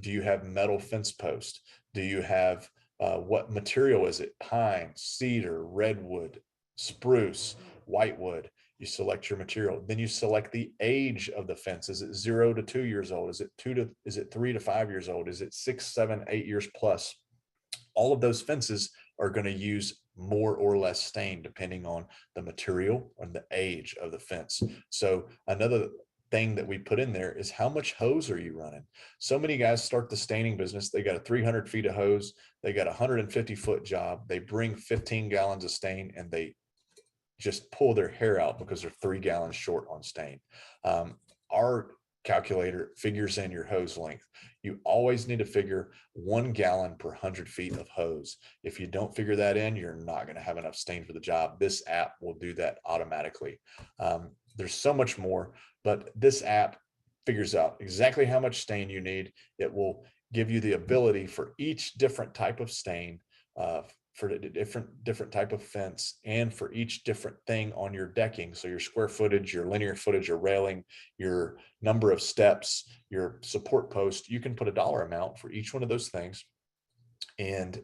Do you have metal fence post? Do you have what material is it? Pine, cedar, redwood, spruce, whitewood. You select your material. Then you select the age of the fence. Is it 0 to 2 years old? Is it 3 to 5 years old? Is it 6, 7, 8 years plus? All of those fences are going to use more or less stain depending on the material and the age of the fence. So another thing that we put in there is how much hose are you running? So many guys start the staining business. They got a 300 feet of hose. They got a 150-foot job. They bring 15 gallons of stain and they just pull their hair out because they're 3 gallons short on stain. Our calculator figures in your hose length. You always need to figure 1 gallon per 100 feet of hose. If you don't figure that in, you're not going to have enough stain for the job. This app will do that automatically. There's so much more, but this app figures out exactly how much stain you need. It will give you the ability for each different type of stain, for the different type of fence, and for each different thing on your decking. So your square footage, your linear footage, your railing, your number of steps, your support post, you can put a dollar amount for each one of those things, and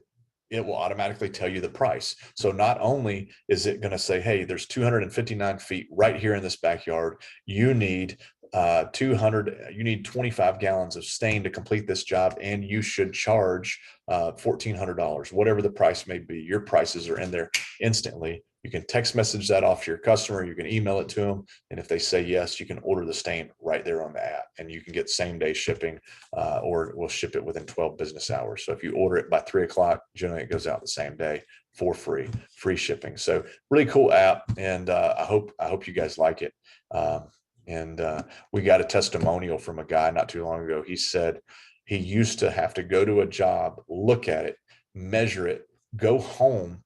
it will automatically tell you the price. So not only is it going to say, hey, there's 259 feet right here in this backyard. You need 25 gallons of stain to complete this job, and you should charge $1,400, whatever the price may be. Your prices are in there instantly. You can text message that off to your customer. You can email it to them. And if they say yes, you can order the stain right there on the app, and you can get same day shipping, or we'll ship it within 12 business hours. So if you order it by 3 o'clock, generally it goes out the same day for free shipping. So really cool app. And I hope you guys like it. And we got a testimonial from a guy not too long ago. He said he used to have to go to a job, look at it, measure it, go home,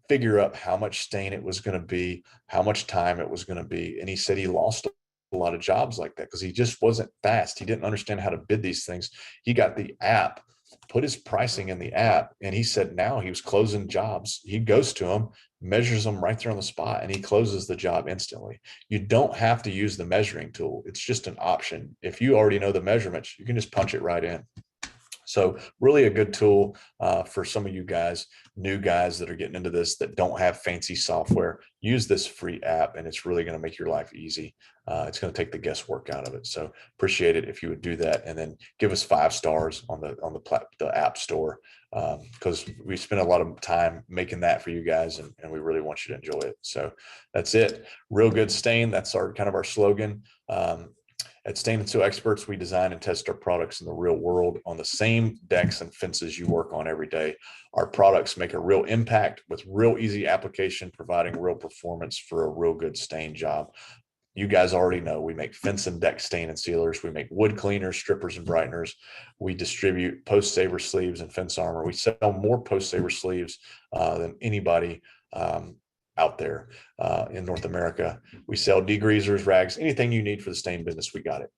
figure out how much stain it was going to be, how much time it was going to be. And he said he lost a lot of jobs like that because he just wasn't fast. He didn't understand how to bid these things. He got the app, put his pricing in the app, and he said now he was closing jobs. He goes to them, measures them right there on the spot, and he closes the job instantly. You don't have to use the measuring tool. It's just an option. If you already know the measurements, you can just punch it right in. So really a good tool for some of you guys, new guys that are getting into this that don't have fancy software. Use this free app, and it's really going to make your life easy. It's going to take the guesswork out of it. So appreciate it if you would do that, and then give us 5 stars on the app store, because we spent a lot of time making that for you guys, and we really want you to enjoy it. So that's it. Real good stain. That's our kind of our slogan. At Stain and Seal Experts, we design and test our products in the real world on the same decks and fences you work on every day. Our products make a real impact with real easy application, providing real performance for a real good stain job. You guys already know we make fence and deck stain and sealers. We make wood cleaners, strippers, and brighteners. We distribute post saver sleeves and fence armor. We sell more post saver sleeves than anybody out there in North America. We sell degreasers, rags, anything you need for the stain business, we got it.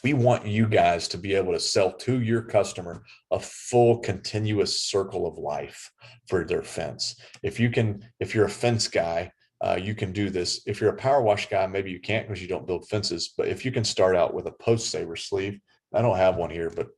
We want you guys to be able to sell to your customer a full continuous circle of life for their fence. If you're a fence guy, you can do this. If you're a power wash guy, maybe you can't because you don't build fences, but if you can start out with a post saver sleeve, I don't have one here, but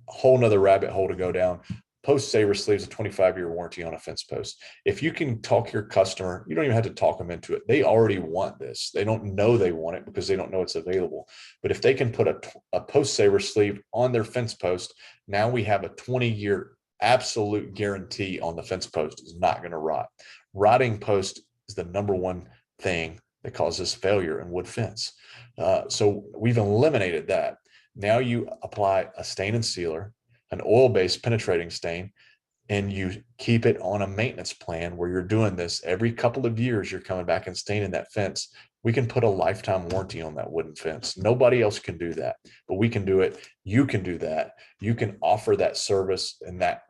a whole nother rabbit hole to go down. Post saver sleeves, a 25-year warranty on a fence post. If you can talk your customer, you don't even have to talk them into it. They already want this. They don't know they want it because they don't know it's available. But if they can put a post saver sleeve on their fence post, now we have a 20-year absolute guarantee on the fence post is not going to rot. Rotting post is the #1 thing that causes failure in wood fence. So we've eliminated that. Now you apply a stain and sealer, an oil-based penetrating stain, and you keep it on a maintenance plan where you're doing this every couple of years. You're coming back and staining that fence. We can put a lifetime warranty on that wooden fence. Nobody else can do that, but we can do it. You can do that. You can offer that service and that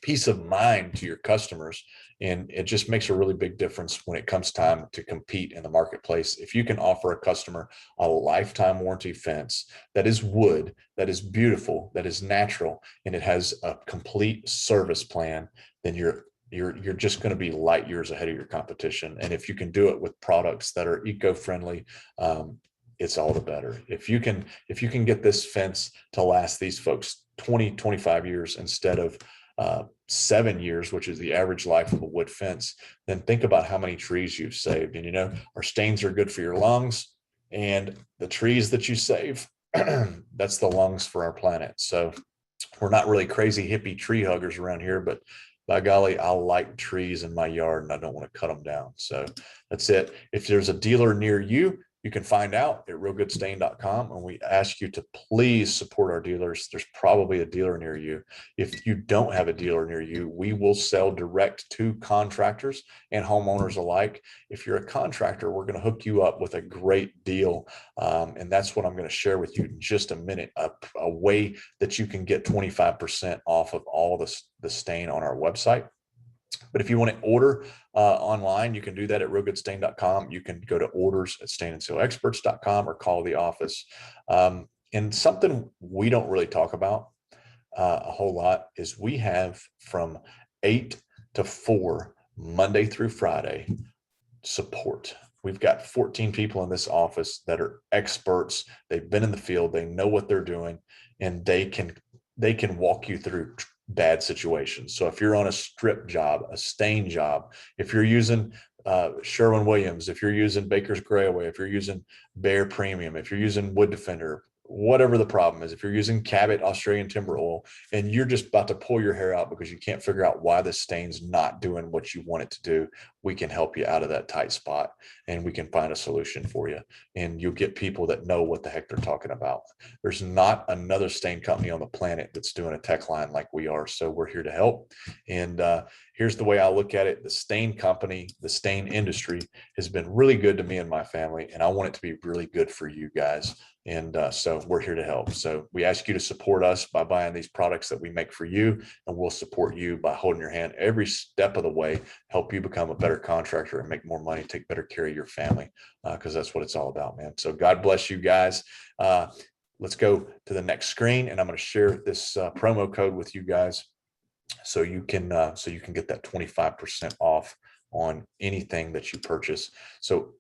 peace of mind to your customers. And it just makes a really big difference when it comes time to compete in the marketplace. If you can offer a customer a lifetime warranty fence that is wood, that is beautiful, that is natural, and it has a complete service plan, then you're just going to be light years ahead of your competition. And if you can do it with products that are eco-friendly, it's all the better. If you can get this fence to last these folks 20, 25 years instead of 7 years, which is the average life of a wood fence, then think about how many trees you've saved. And our stains are good for your lungs, and the trees that you save, that's the lungs for our planet. So we're not really crazy hippie tree huggers around here, but by golly, I like trees in my yard and I don't want to cut them down. So that's it. If there's a dealer near you, you can find out at realgoodstain.com, and we ask you to please support our dealers. There's probably a dealer near you. If you don't have a dealer near you, we will sell direct to contractors and homeowners alike. If you're a contractor, we're going to hook you up with a great deal. And that's what I'm going to share with you in just a minute, a way that you can get 25% off of all the stain on our website. But if you want to order online, you can do that at realgoodstain.com. You can go to orders at stainandsealexperts.com or call the office. And something we don't really talk about a whole lot is we have from 8 to 4, Monday through Friday, support. We've got 14 people in this office that are experts. They've been in the field. They know what they're doing, and they can walk you through bad situations. So if you're on a strip job, a stain job, if you're using Sherwin-Williams, if you're using Baker's Grayaway, if you're using Behr Premium, if you're using Wood Defender, whatever the problem is, if you're using Cabot Australian timber oil and you're just about to pull your hair out because you can't figure out why the stain's not doing what you want it to do, we can help you out of that tight spot and we can find a solution for you. And you'll get people that know what the heck they're talking about. There's not another stain company on the planet that's doing a tech line like we are. So we're here to help. And here's the way I look at it. The stain company, the stain industry has been really good to me and my family, and I want it to be really good for you guys. And so we're here to help. So we ask you to support us by buying these products that we make for you, and we'll support you by holding your hand every step of the way, help you become a better contractor and make more money, take better care of your family, because that's what it's all about, man. So God bless you guys. Let's go to the next screen, and I'm going to share this promo code with you guys so you can get that 25% off on anything that you purchase. So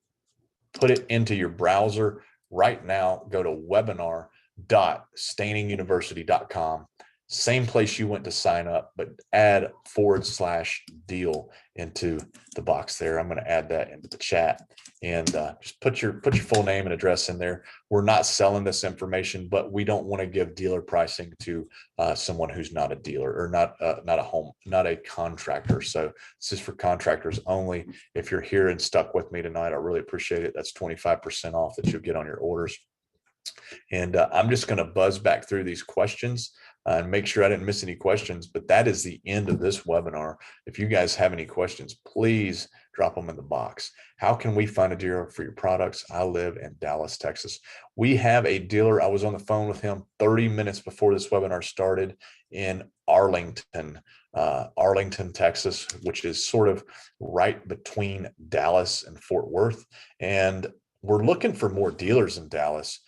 put it into your browser right now. Go to webinar.staininguniversity.com. Same place you went to sign up, but add /deal into the box there. I'm going to add that into the chat, and just put your a full name and address in there. We're not selling this information, but we don't want to give dealer pricing to someone who's not a dealer or not a contractor. So this is for contractors only. If you're here and stuck with me tonight, I really appreciate it. That's 25% off that you'll get on your orders. And I'm just going to buzz back through these questions and make sure I didn't miss any questions, but that is the end of this webinar. If you guys have any questions, please drop them in the box. How can we find a dealer for your products? I live in Dallas, Texas. We have a dealer. I was on the phone with him 30 minutes before this webinar started in Arlington, Texas, which is sort of right between Dallas and Fort Worth. And we're looking for more dealers in Dallas.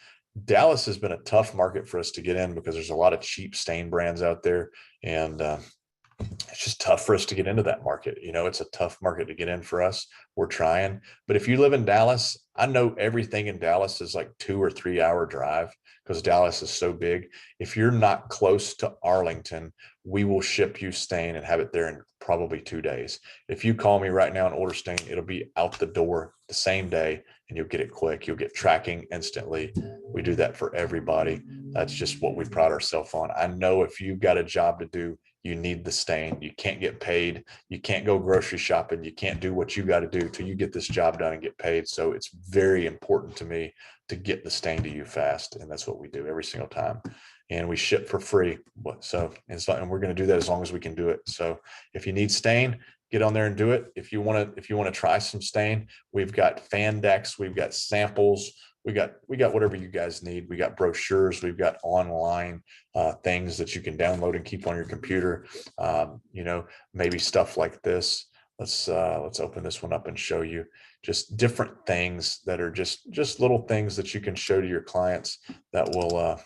Dallas has been a tough market for us to get in because there's a lot of cheap stain brands out there, and it's just tough for us to get into that market. You know, it's a tough market to get in for us. We're trying, but if you live in Dallas, I know everything in Dallas is like 2 or 3 hour drive because Dallas is so big. If you're not close to Arlington, we will ship you stain and have it there in probably 2 days. If you call me right now and order stain, it'll be out the door the same day and you'll get it quick. You'll get tracking instantly. We do that for everybody. That's just what we pride ourselves on. I know if you've got a job to do, you need the stain. You can't get paid. You can't go grocery shopping. You can't do what you got to do till you get this job done and get paid. So it's very important to me to get the stain to you fast. And that's what we do every single time. And we ship for free. And we're going to do that as long as we can do it. So if you need stain, get on there and do it. If you want to try some stain, we've got fan decks, we've got samples, we got whatever you guys need. We got brochures, we've got online things that you can download and keep on your computer. Maybe stuff like this. Let's open this one up and show you just different things that are just little things that you can show to your clients that will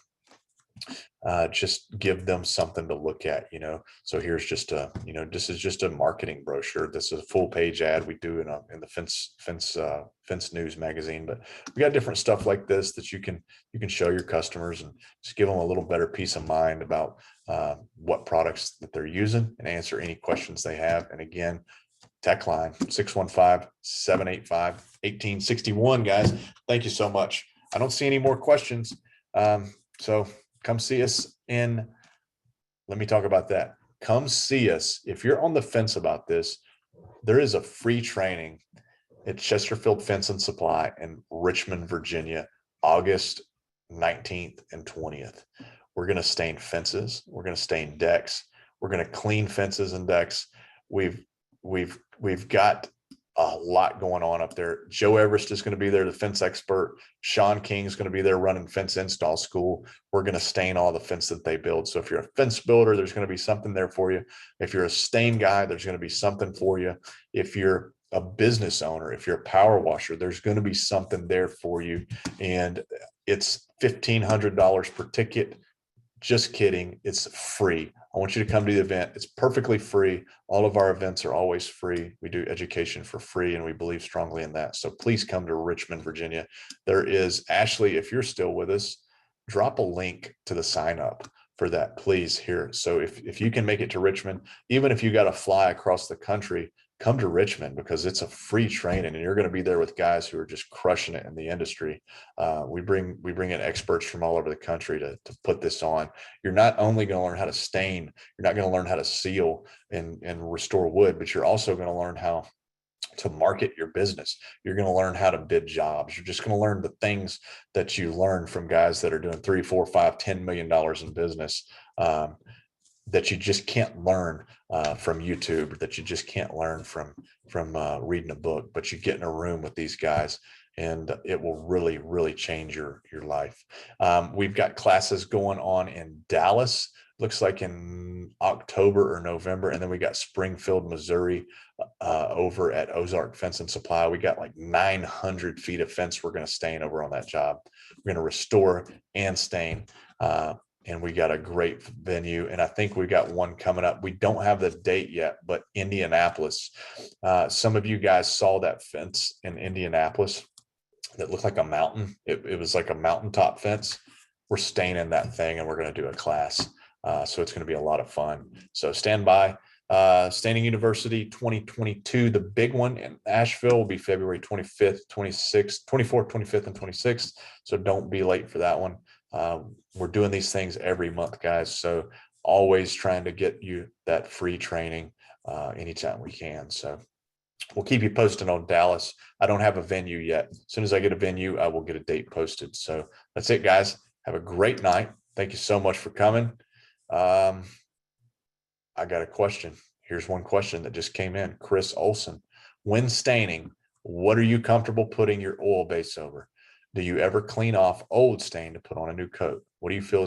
just give them something to look at, So here's just this is just a marketing brochure. This is a full page ad we do in the Fence News magazine, but we got different stuff like this that you can show your customers and just give them a little better peace of mind about what products that they're using and answer any questions they have. And again, tech line 615-785-1861, guys. Thank you so much. I don't see any more questions. So come see us let me talk about that. Come see us. If you're on the fence about this, there is a free training at Chesterfield Fence and Supply in Richmond, Virginia, August 19th and 20th. We're going to stain fences. We're going to stain decks. We're going to clean fences and decks. We've got a lot going on up there. Joe Everest is going to be there, the fence expert. Sean King is going to be there running fence install school. We're going to stain all the fence that they build. So if you're a fence builder, there's going to be something there for you. If you're a stain guy, there's going to be something for you. If you're a business owner, if you're a power washer, there's going to be something there for you. And it's $1,500 per ticket. Just kidding. It's free. I want you to come to the event. It's perfectly free. All of our events are always free. We do education for free, and we believe strongly in that. So please come to Richmond, Virginia. There is, Ashley, if you're still with us, drop a link to the sign up for that, please, here. So if you can make it to Richmond, even if you got to fly across the country, come to Richmond, because it's a free training and you're going to be there with guys who are just crushing it in the industry. We bring in experts from all over the country to put this on. You're not only going to learn how to stain, you're not going to learn how to seal and restore wood, but you're also going to learn how to market your business. You're going to learn how to bid jobs. You're just going to learn the things that you learn from guys that are doing $3, $4, $5, $10 million in business, that you just can't learn from YouTube, that you just can't learn from reading a book. But you get in a room with these guys, and it will really, really change your life. We've got classes going on in Dallas, looks like in October or November, and then we got Springfield, Missouri, over at Ozark Fence and Supply. We got like 900 feet of fence we're going to stain over on that job. We're going to restore and stain. And we got a great venue. And I think we got one coming up. We don't have the date yet, but Indianapolis. Some of you guys saw that fence in Indianapolis that looked like a mountain. It was like a mountaintop fence. We're staining that thing, and we're going to do a class. So it's going to be a lot of fun. So stand by. Staining University 2022, the big one in Nashville will be February 25th, 26th, 24th, 25th, and 26th. So don't be late for that one. We're doing these things every month, guys. So always trying to get you that free training anytime we can. So we'll keep you posted on Dallas. I don't have a venue yet. As soon as I get a venue, I will get a date posted. So that's it, guys. Have a great night. Thank you so much for coming. I got a question. Here's one question that just came in. Chris Olson, when staining, what are you comfortable putting your oil base over? Do you ever clean off old stain to put on a new coat? What do you feel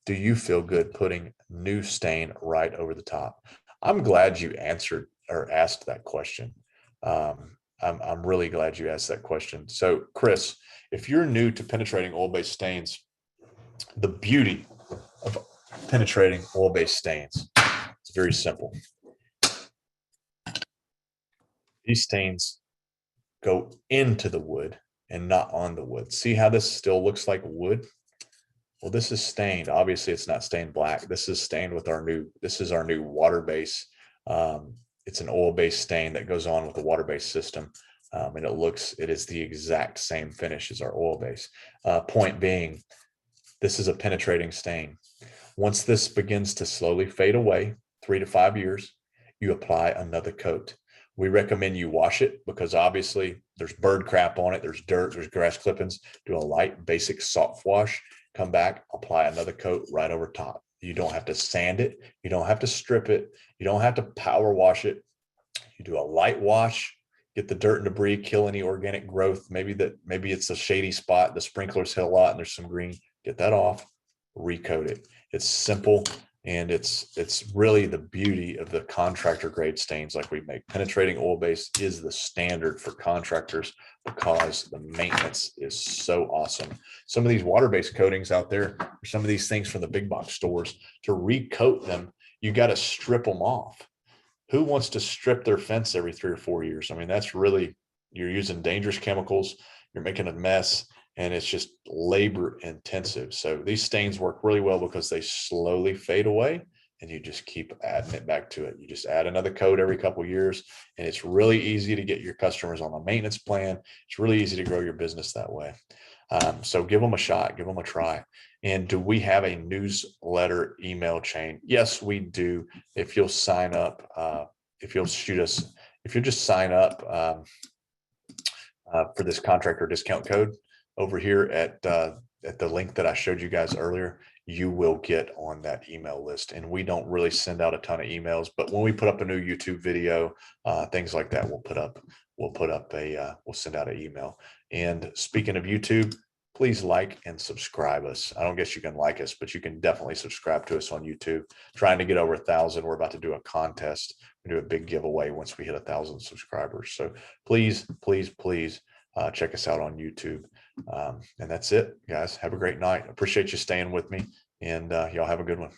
do you feel good putting new stain right over the top? I'm glad you answered or asked that question. I'm really glad you asked that question. So Chris, if you're new to penetrating oil-based stains, the beauty of penetrating oil-based stains, it's very simple. These stains go into the wood and not on the wood. See how this still looks like wood? Well, this is stained. Obviously, it's not stained black. This is stained with this is our new water base. It's an oil-based stain that goes on with the water-based system. And it is the exact same finish as our oil base. Point being, this is a penetrating stain. Once this begins to slowly fade away, 3 to 5 years, you apply another coat. We recommend you wash it because obviously there's bird crap on it, there's dirt, there's grass clippings. Do a light basic soft wash, come back, apply another coat right over top. You don't have to sand it, you don't have to strip it, you don't have to power wash it. You do a light wash, get the dirt and debris, kill any organic growth. Maybe it's a shady spot, the sprinklers hit a lot and there's some green. Get that off, recoat it. It's simple, and it's really the beauty of the contractor grade stains like we make. Penetrating oil base is the standard for contractors because the maintenance is so awesome. Some of these water-based coatings out there, or some of these things from the big box stores, to recoat them, you got to strip them off. Who wants to strip their fence every 3 or 4 years? I mean, that's really, you're using dangerous chemicals, you're making a mess, and it's just labor intensive. So these stains work really well because they slowly fade away and you just keep adding it back to it. You just add another coat every couple of years, and it's really easy to get your customers on a maintenance plan. It's really easy to grow your business that way. So give them a shot, give them a try. And do we have a newsletter email chain? Yes, we do. If you'll sign up, if you'll just sign up for this contractor discount code over here at the link that I showed you guys earlier, you will get on that email list. And we don't really send out a ton of emails, but when we put up a new YouTube video, things like that, we'll send out an email. And speaking of YouTube, please like and subscribe us. I don't guess you can like us, but you can definitely subscribe to us on YouTube. Trying to get over 1,000. We're about to do a contest. We do a big giveaway once we hit 1,000 subscribers. So please, please, please check us out on YouTube. And that's it, guys. Have a great night. Appreciate you staying with me, and y'all have a good one.